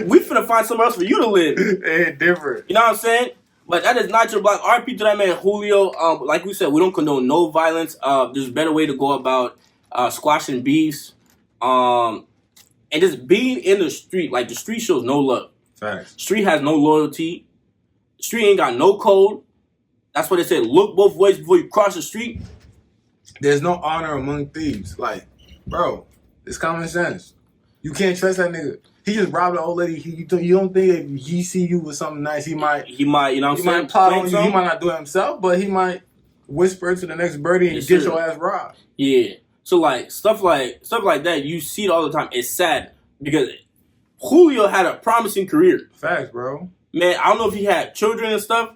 Speaker 1: We finna find somewhere else for you to live.
Speaker 3: It's different.
Speaker 1: You know what I'm saying? But that is not your block. RP to that man, Julio. Like we said, we don't condone no violence. There's a better way to go about squashing beefs. And just being in the street. Like, the street shows no love.
Speaker 3: Facts.
Speaker 1: Street has no loyalty. Street ain't got no code. That's what they said. Look both ways before you cross the street.
Speaker 3: There's no honor among thieves. Like, bro, it's common sense. You can't trust that nigga. He just robbed an old lady. You don't think if he see you with something nice, he might,
Speaker 1: you know what I'm saying?
Speaker 3: Might plot on you. He might not do it himself, but he might whisper to the next birdie and get your ass robbed.
Speaker 1: Yeah. So like stuff like that, you see it all the time. It's sad because Julio had a promising career.
Speaker 3: Facts, bro.
Speaker 1: Man, I don't know if he had children and stuff,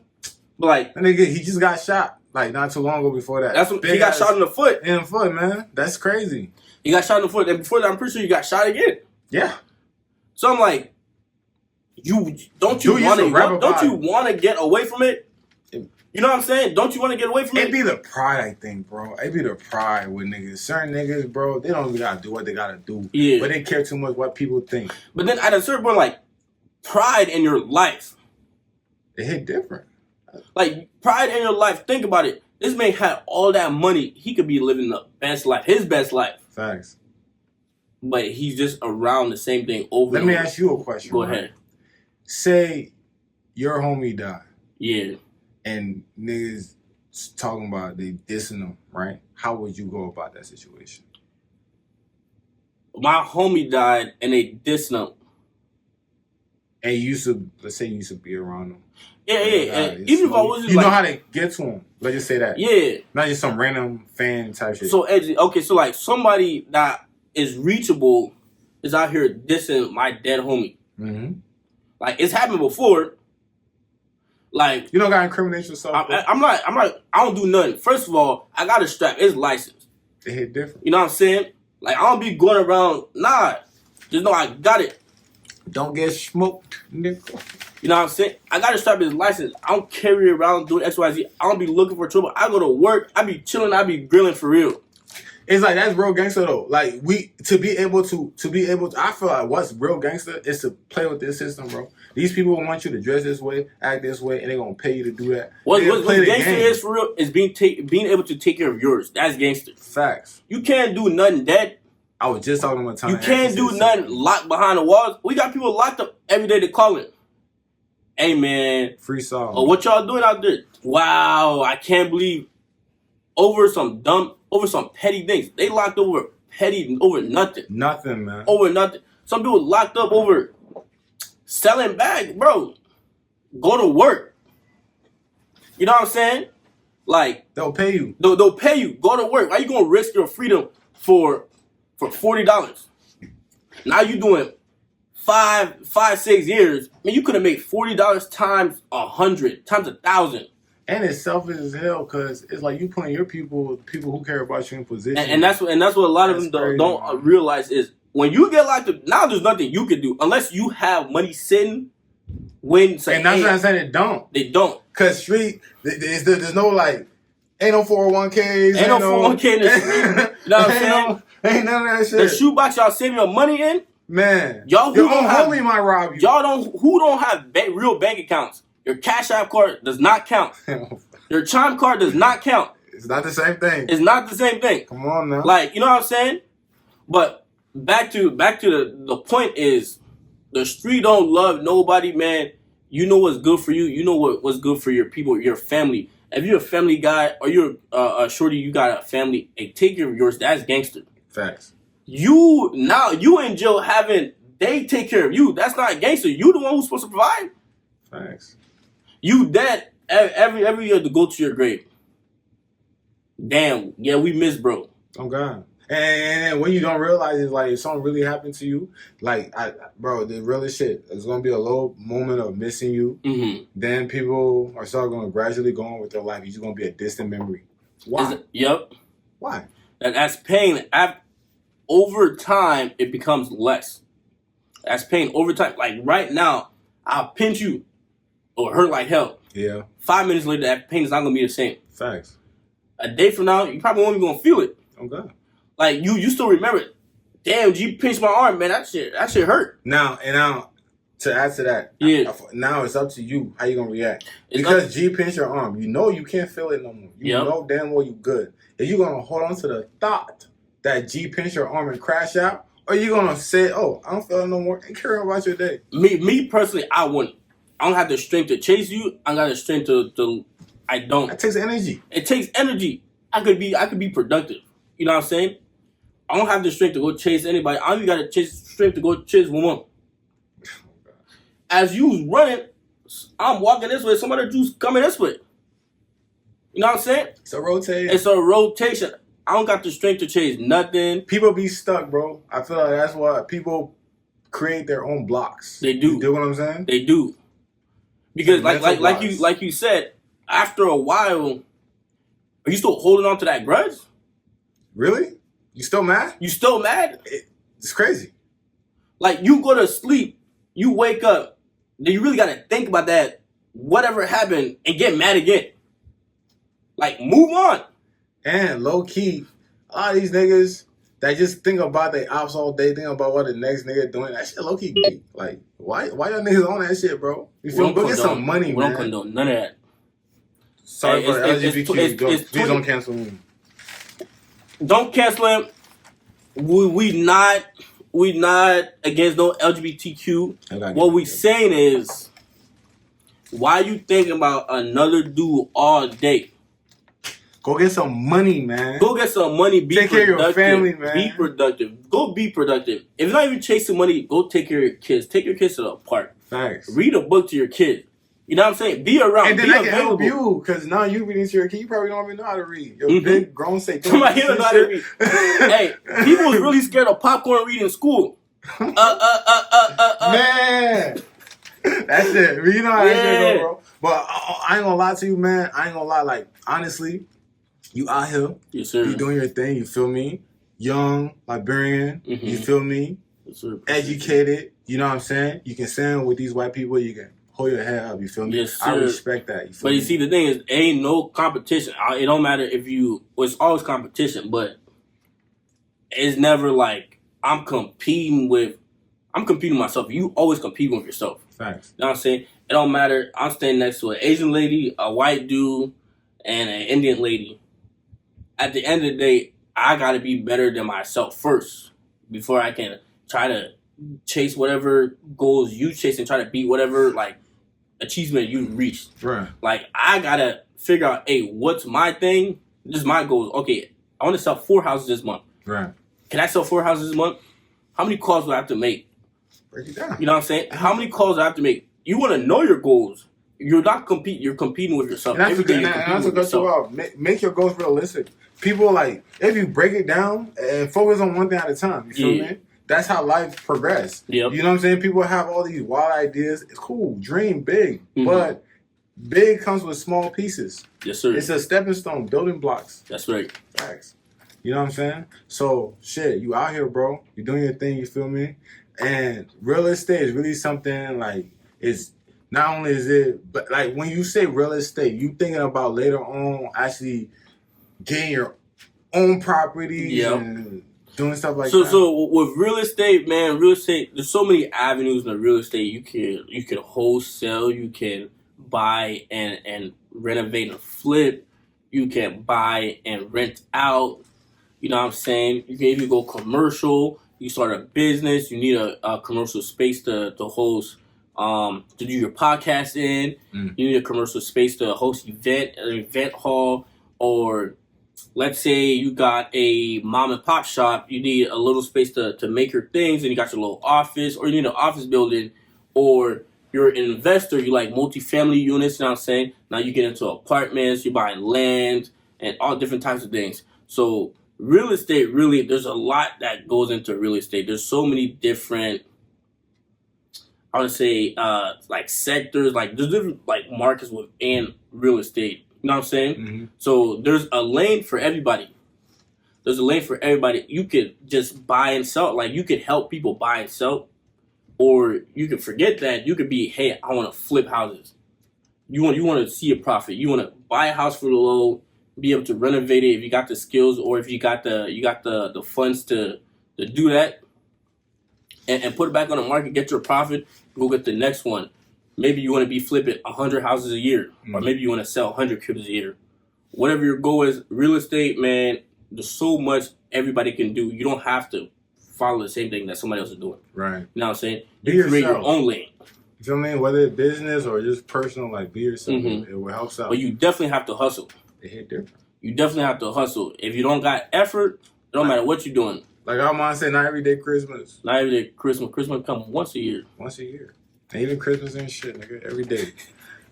Speaker 1: but like
Speaker 3: that nigga, he just got shot like not too long ago. Before that,
Speaker 1: that's when he got shot in the foot.
Speaker 3: In the foot, man. That's crazy.
Speaker 1: He got shot in the foot, and before that, I'm pretty sure he got shot again.
Speaker 3: Yeah. So
Speaker 1: I'm like, don't you want to get away from it? You know what I'm saying? Don't you want to get away from it?
Speaker 3: It be the pride, I think, bro. It be the pride with niggas. Certain niggas, bro, they don't even gotta do what they gotta do.
Speaker 1: Yeah.
Speaker 3: But they care too much what people think.
Speaker 1: But then at a certain point, like, pride in your life.
Speaker 3: It hit different.
Speaker 1: Like, pride in your life. Think about it. This man had all that money. He could be living the best life. His best life.
Speaker 3: Facts.
Speaker 1: But he's just around the same thing over
Speaker 3: Let
Speaker 1: and
Speaker 3: me
Speaker 1: over.
Speaker 3: ask you a question.
Speaker 1: Go ahead.
Speaker 3: Say your homie died.
Speaker 1: Yeah.
Speaker 3: And niggas talking about they dissing him, right? How would you go about that situation?
Speaker 1: My homie died and they dissed him.
Speaker 3: And you used to, let's say you used to be around him.
Speaker 1: Yeah. And even if I wasn't,
Speaker 3: you know how to get to him. Let's just say that.
Speaker 1: Yeah.
Speaker 3: Not just some random fan type shit.
Speaker 1: So, okay, so like somebody that is reachable is out here dissing my dead homie.
Speaker 3: Mm-hmm.
Speaker 1: Like, it's happened before. Like,
Speaker 3: you don't got to incriminate yourself.
Speaker 1: I'm like, I don't do nothing. First of all, I got a strap. It's licensed.
Speaker 3: It hit different.
Speaker 1: You know what I'm saying? Like, I don't be going around. Nah. Just know I got it.
Speaker 3: Don't get smoked, nigga.
Speaker 1: You know what I'm saying? I got to strap his license. I don't carry around doing X, Y, Z. I don't be looking for trouble. I go to work. I be chilling. I be grilling for real.
Speaker 3: It's like that's real gangster though. Like to be able to I feel like what's real gangster is to play with this system, bro. These people want you to dress this way, act this way, and they're gonna pay you to do that.
Speaker 1: What gangster is for real is being able to take care of yours. That's gangster.
Speaker 3: Facts.
Speaker 1: You can't do nothing dead.
Speaker 3: I was just talking about time.
Speaker 1: You can't do nothing locked behind the walls. We got people locked up every day to call it. Hey man,
Speaker 3: free song.
Speaker 1: Oh, what y'all doing out there? Wow, I can't believe over some petty things. They locked over nothing.
Speaker 3: Nothing, man.
Speaker 1: Over nothing. Some people locked up over selling bags, bro. Go to work. You know what I'm saying? Like,
Speaker 3: they'll pay you.
Speaker 1: They'll pay you. Go to work. Why you gonna risk your freedom for $40? Now you doing 6 years. I mean, you could have made $40 times 100 times 1,000.
Speaker 3: And it's selfish as hell because it's like you putting your people who care about you in position.
Speaker 1: And that's what a lot of them don't realize is when you get locked up. Now there's nothing you can do unless you have money sitting. And that's
Speaker 3: what I'm saying. They don't. Cause street, there's no like, ain't no 401ks.
Speaker 1: Ain't no 401k in the street. You know what I'm saying?
Speaker 3: Ain't none of that shit.
Speaker 1: The shoebox y'all saving your money in.
Speaker 3: Man,
Speaker 1: y'all
Speaker 3: your own homie might rob you.
Speaker 1: Who don't have real bank accounts. Your Cash App card does not count. Your Chime card does not count.
Speaker 3: It's not the same thing.
Speaker 1: It's not the same thing.
Speaker 3: Come on now.
Speaker 1: Like, you know what I'm saying? But back to the point is the street don't love nobody, man. You know what's good for you. You know what's good for your people, your family. If you're a family guy or you're a shorty, you got a family, hey, take care of yours. That's gangster.
Speaker 3: Facts.
Speaker 1: You in jail having they take care of you. That's not gangster. You the one who's supposed to provide.
Speaker 3: Facts.
Speaker 1: You dead every year to go to your grave. Damn, yeah, we miss bro.
Speaker 3: Oh God. And when you don't realize it's like if something really happened to you, like bro, the realest shit. It's gonna be a low moment of missing you.
Speaker 1: Mm-hmm. Then
Speaker 3: people are still gonna gradually go on with their life. You're just gonna be a distant memory. Why?
Speaker 1: Yep.
Speaker 3: Why?
Speaker 1: That's pain. Over time, it becomes less. That's pain over time. Like right now, I'll pinch you or hurt like hell.
Speaker 3: Yeah.
Speaker 1: 5 minutes later, that pain is not gonna be the same.
Speaker 3: Facts.
Speaker 1: A day from now, you probably won't even gonna feel it.
Speaker 3: Okay.
Speaker 1: Like you still remember it. Damn, G pinched my arm, man. That shit hurt.
Speaker 3: Now to add to that,
Speaker 1: yeah.
Speaker 3: Now it's up to you how you gonna react. Because G pinched your arm, you know you can't feel it no more. You know damn well you good. If you gonna hold on to the thought that G pinched your arm and crash out, or you gonna say, "Oh, I don't feel it no more," and carry on about your day.
Speaker 1: Me personally, I wouldn't. I don't have the strength to chase you. I got the strength to. I don't.
Speaker 3: It takes energy.
Speaker 1: It takes energy. I could be productive. You know what I'm saying? I don't have the strength to go chase anybody. I only got the strength to go chase one. As you running, I'm walking this way. Somebody juice coming this way. You know what I'm saying?
Speaker 3: It's a rotation.
Speaker 1: It's a rotation. I don't got the strength to chase nothing.
Speaker 3: People be stuck, bro. I feel like that's why people create their own blocks.
Speaker 1: They do.
Speaker 3: You do what I'm saying?
Speaker 1: They do. Because like you said, after a while, are you still holding on to that grudge?
Speaker 3: Really? You still mad?
Speaker 1: You still mad?
Speaker 3: It's crazy.
Speaker 1: Like you go to sleep, you wake up, then you really gotta think about that, whatever happened, and get mad again. Like move on. And
Speaker 3: low key, a lot of these niggas that just think about their ops all day, think about what the next nigga doing. That shit low key deep. Like why y'all niggas on that shit, bro? You feel? Go get some money, man.
Speaker 1: We don't condone none of that.
Speaker 3: Sorry for LGBTQ. Please don't cancel me.
Speaker 1: Don't cancel him. We not against no LGBTQ. What we saying is, why you thinking about another dude all day?
Speaker 3: Go get some money, man.
Speaker 1: Go get some money.
Speaker 3: Take care of your family, man.
Speaker 1: Be productive. Go be productive. If you're not even chasing money, go take care of your kids. Take your kids to the park.
Speaker 3: Thanks.
Speaker 1: Read a book to your kid. You know what I'm saying? Be around.
Speaker 3: And then
Speaker 1: be
Speaker 3: that can help you, because now you reading to your kid, you probably don't even know how to read. Your big grown say,
Speaker 1: somebody don't know how to read. Hey, people was really scared of popcorn reading in school.
Speaker 3: Man, that's it. You know how that shit go, bro. But I ain't gonna lie to you, man. I ain't gonna lie. Like honestly, you out here,
Speaker 1: yes, sir.
Speaker 3: You doing your thing. You feel me? Young Liberian. You feel me?
Speaker 1: Yes, sir.
Speaker 3: Educated. You know what I'm saying? You can stand with these white people. You can hold your head up, you feel me?
Speaker 1: Yes, sir.
Speaker 3: I respect that.
Speaker 1: But you see, the thing is, ain't no competition. It don't matter if you. Well, it's always competition, but it's never like I'm competing with myself. You always competing with yourself.
Speaker 3: Thanks.
Speaker 1: You know what I'm saying? It don't matter. I'm standing next to an Asian lady, a white dude, and an Indian lady. At the end of the day, I gotta be better than myself first before I can try to chase whatever goals you chase and try to beat whatever like achievement you reached.
Speaker 3: Right.
Speaker 1: Like I gotta figure out, hey, what's my thing? This is my goals. Okay, I want to sell 4 houses this month.
Speaker 3: Right.
Speaker 1: Can I sell 4 houses this month? How many calls do I have to make?
Speaker 3: Break it down.
Speaker 1: You know what I'm saying? How many calls do I have to make? You want to know your goals. You're not you're competing with yourself.
Speaker 3: And that's what goes about. Make your goals realistic. People like if you break it down and focus on one thing at a time. You feel me? That's how life progresses.
Speaker 1: Yep.
Speaker 3: You know what I'm saying? People have all these wild ideas. It's cool. Dream big. But big comes with small pieces.
Speaker 1: Yes, sir.
Speaker 3: It's a stepping stone, building blocks.
Speaker 1: That's right.
Speaker 3: Facts. You know what I'm saying? So, shit, you out here, bro. You doing your thing, you feel me? And real estate is really something like, it's not only is it, but like when you say real estate, you thinking about later on actually getting your own property and doing stuff like that.
Speaker 1: So with real estate, man, there's so many avenues in the real estate. You can wholesale, you can buy and renovate and flip, you can buy and rent out. You know what I'm saying? You can even go commercial. You start a business. You need a commercial space to host, to do your podcast in. You need a commercial space to host an event hall. Or let's say you got a mom and pop shop. You need a little space to make your things, and you got your little office, or you need an office building. Or you're an investor. You like multifamily units. You know what I'm saying? Now you get into apartments. You're buying land and all different types of things. So real estate, really, there's a lot that goes into real estate. There's so many different, I would say, like sectors, like there's different like markets within real estate. You know what I'm saying? So there's a lane for everybody. There's a lane for everybody. You could just buy and sell. Like you could help people buy and sell, or you could forget that. You could be, hey, I want to flip houses. you want to see a profit. You want to buy a house for the low, be able to renovate it if you got the skills, or if you got the funds to do that, and put it back on the market, get your profit, go get the next one. Maybe you want to be flipping 100 houses a year, or maybe you want to sell 100 cribs a year. Whatever your goal is, real estate, man, there's so much everybody can do. You don't have to follow the same thing that somebody else is doing.
Speaker 3: Right.
Speaker 1: You know what I'm saying?
Speaker 3: Be
Speaker 1: You create
Speaker 3: yourself.
Speaker 1: your own lane.
Speaker 3: You feel me? Whether it's business or just personal, like be yourself.
Speaker 1: Mhm.
Speaker 3: It will help out.
Speaker 1: But you definitely have to hustle.
Speaker 3: It hit different.
Speaker 1: You definitely have to hustle. If you don't got effort, it don't matter what you're doing.
Speaker 3: Like our mom said, not every day Christmas.
Speaker 1: Not every day Christmas. Christmas comes once a year.
Speaker 3: Once a year. And even Christmas and shit, nigga. Every day.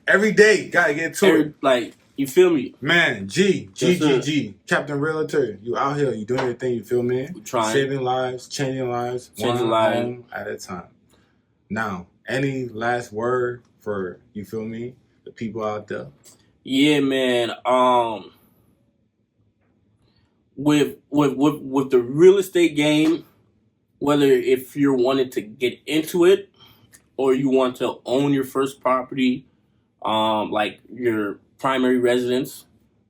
Speaker 3: Every day. Gotta get to it.
Speaker 1: Like, you feel me?
Speaker 3: Man, G.
Speaker 1: Yes, sir.
Speaker 3: Captain Realtor. You out here. You doing your thing. You feel me?
Speaker 1: We trying.
Speaker 3: Saving lives. Changing lives.
Speaker 1: Changing
Speaker 3: one
Speaker 1: lives.
Speaker 3: home at a time. Now, any last word for, you feel me, the people out there?
Speaker 1: Yeah, man. With the real estate game, whether if you're wanting to get into it or you want to own your first property, like your primary residence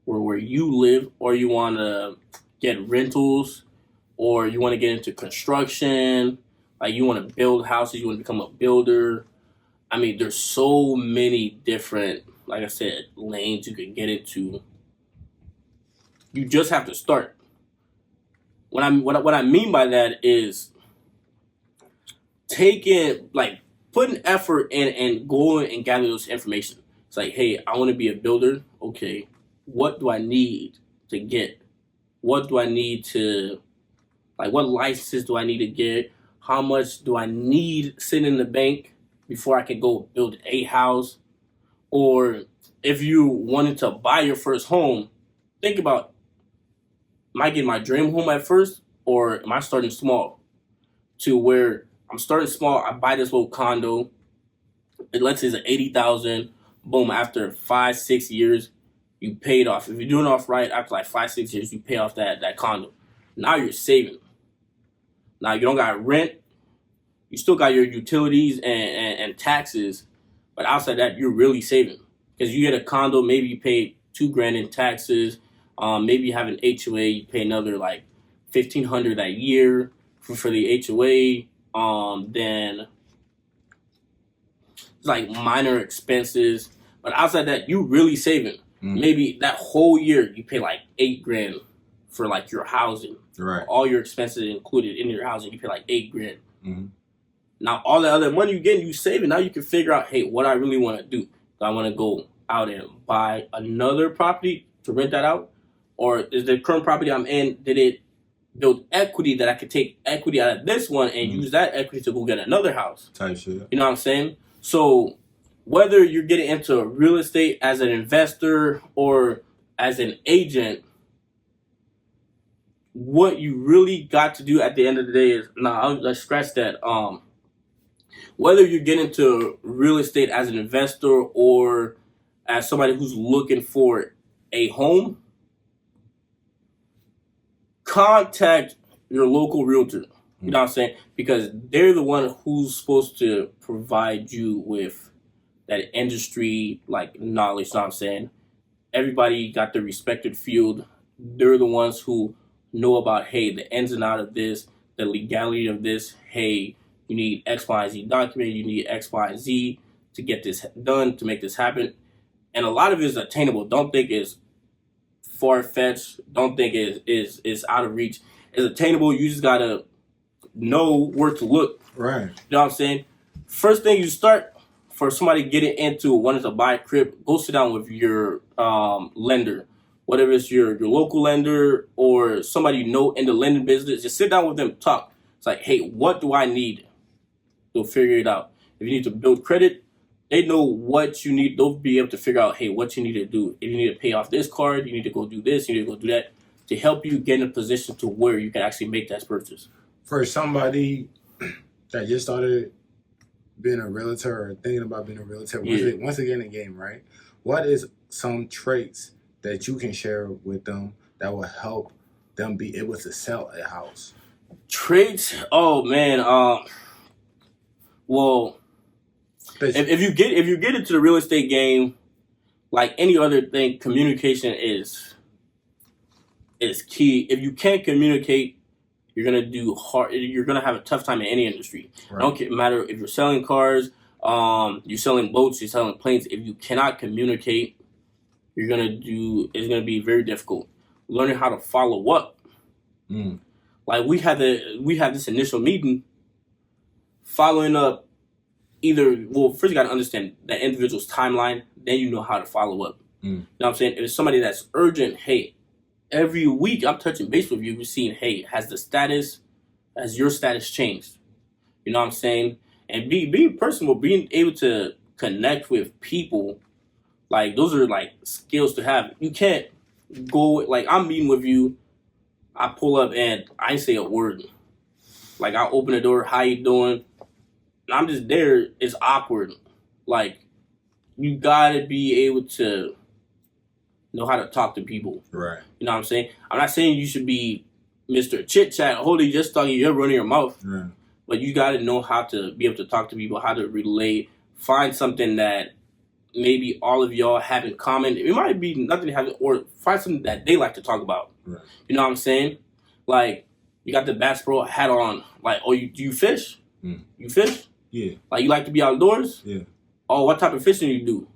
Speaker 1: or where you live, or you want to get rentals, or you want to get into construction, like you want to build houses, you want to become a builder. I mean, there's so many different, like I said, lanes you can get into. You just have to start. What I mean by that is putting effort in and going and gather those information. It's like, hey, I want to be a builder. Okay, what do I need to get? What do I need to, like, what licenses do I need to get? How much do I need sitting in the bank before I can go build a house? Or if you wanted to buy your first home, think about, am I getting my dream home at first, or am I starting small? To where I'm starting small, I buy this little condo. Let's say it's $80,000. Boom, after 5-6 years, you pay it off. If you're doing it off right, after like 5-6 years, you pay off that condo. Now you're saving. Now you don't got rent. You still got your utilities and taxes, but outside that, you're really saving. Because you get a condo, maybe you pay $2,000 in taxes. Maybe you have an HOA, you pay another like $1,500 a year for the HOA. Then it's like minor expenses, but outside that, you really saving. Maybe that whole year you pay like $8,000 for like your housing.
Speaker 3: Right.
Speaker 1: All your expenses included in your housing, you pay like $8,000. Now all the other money you getting, you saving. Now you can figure out, hey, what I really want to do. Do I want to go out and buy another property to rent that out? Or is the current property I'm in, did it build equity that I could take equity out of this one and use that equity to go get another house?
Speaker 3: Type shit.
Speaker 1: You know what I'm saying? So whether you're getting into real estate as an investor or as an agent, what you really got to do at the end of the day is, let's scratch that. Whether you're getting into real estate as an investor or as somebody who's looking for a home, contact your local realtor. You know what I'm saying? Because they're the one who's supposed to provide you with that industry like knowledge. You know what I'm saying? Everybody got their respected field. They're the ones who know about, hey, the ins and outs of this, the legality of this. Hey, you need X, Y, Z document. You need X, Y, and Z to get this done, to make this happen. And a lot of it is attainable. Don't think it's far-fetched. Don't think it's out of reach. It's attainable. You just got to know where to look.
Speaker 3: Right.
Speaker 1: You know what I'm saying? First thing you start, for somebody getting into wanting to buy a crib, go sit down with your lender. Whether it's your local lender or somebody you know in the lending business, just sit down with them, talk. It's like, hey, what do I need? They'll figure it out. If you need to build credit, they know what you need. They'll be able to figure out, hey, what you need to do. If you need to pay off this card, you need to go do this, you need to go do that, to help you get in a position to where you can actually make that purchase.
Speaker 3: For somebody that just started being a realtor or thinking about being a realtor, once again in the game, right? What is some traits that you can share with them that will help them be able to sell a house?
Speaker 1: Traits? Oh man, well, if you get into the real estate game, like any other thing, communication is key. If you can't communicate, you're gonna have a tough time in any industry. Right. It don't matter if you're selling cars, you're selling boats, you're selling planes. If you cannot communicate, it's gonna be very difficult. Learning how to follow up. Like we have this initial meeting, following up. First you got to understand that individual's timeline, then you know how to follow up. You know what I'm saying? If it's somebody that's urgent, hey, every week I'm touching base with you, we're seeing, hey, has your status changed? You know what I'm saying? And being personal, being able to connect with people, like those are like skills to have. You can't go, like I'm meeting with you, I pull up and I ain't say a word. Like I open the door, how you doing? I'm just there. It's awkward. Like, you gotta be able to know how to talk to people. Right. You know what I'm saying? I'm not saying you should be Mr. Chit Chat, holy just talking, you're running your mouth. Right. But you gotta know how to be able to talk to people, how to relate, find something that maybe all of y'all have in common. It might be nothing to have, or find something that they like to talk about. Right. You know what I'm saying? Like, you got the Bass Pro hat on. Like, oh, do you fish? You fish? Yeah. Like, you like to be outdoors? Yeah. Oh, what type of fishing you do?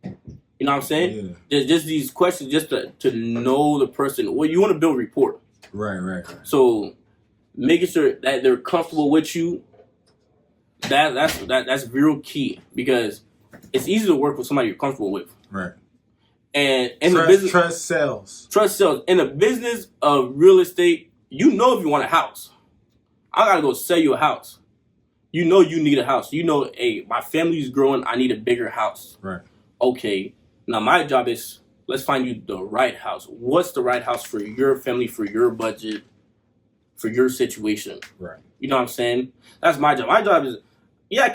Speaker 1: You know what I'm saying? Yeah. Just these questions just to know the person. Well, you want to build rapport. Right. So, making sure that they're comfortable with you, that's real key, because it's easy to work with somebody you're comfortable with. Right. And in the business, trust sells. In the business of real estate, you know if you want a house. I gotta go sell you a house. You know you need a house. You know, hey, my family's growing. I need a bigger house. Right. Okay. Now my job is, let's find you the right house. What's the right house for your family, for your budget, for your situation? Right. You know what I'm saying? That's my job. My job is, I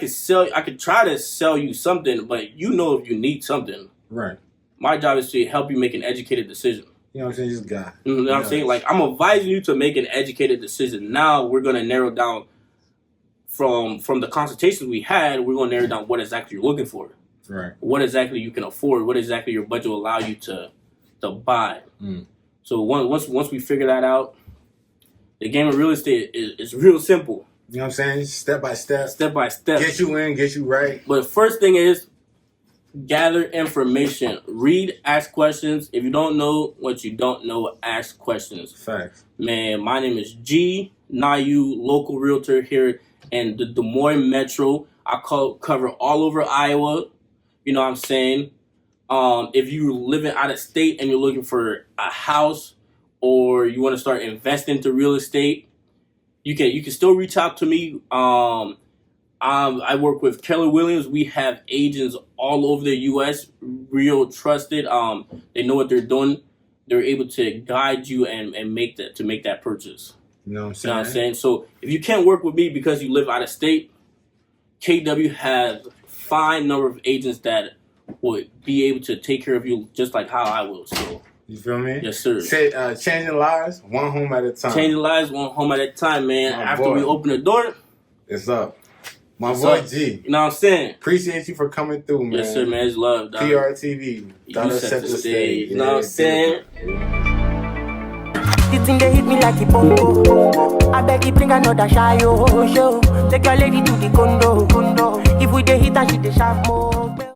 Speaker 1: could try to sell you something, but you know if you need something. Right. My job is to help you make an educated decision. You know what I'm saying? This guy. You know what I'm saying? Like, I'm advising you to make an educated decision. Now we're going to narrow down from the consultations we had, we're going to narrow down what exactly you're looking for. Right. What exactly you can afford, what exactly your budget will allow you to buy. So once we figure that out, the game of real estate is real simple. You know what I'm saying? Step by step. Step by step. Get you in, get you right. But the first thing is, gather information. Read, ask questions. If you don't know what you don't know, ask questions. Facts. Man, my name is Nayou, local realtor here in the Des Moines Metro. I cover all over Iowa. You know what I'm saying? If you're living out of state and you're looking for a house, or you want to start investing into real estate, you can still reach out to me. I work with Keller Williams. We have agents all over the U.S., real trusted. They know what they're doing. They're able to guide you and make that purchase. You know what I'm saying? You know what I'm saying? So if you can't work with me because you live out of state, KW has a fine number of agents that would be able to take care of you just like how I will. So you feel me? Yes, sir. Say, changing lives one home at a time. Changing lives one home at a time, man. After we open the door, it's up. My boy G. You know what I'm saying? Appreciate you for coming through, man. Yes, sir, man. It's love, dog. PRTV. You set the stage. You know what I'm saying?
Speaker 4: The thing they hit me like a bongo. I beg you bring another shy show. Take your lady to the condo. If we dey hit and she dey sharp more.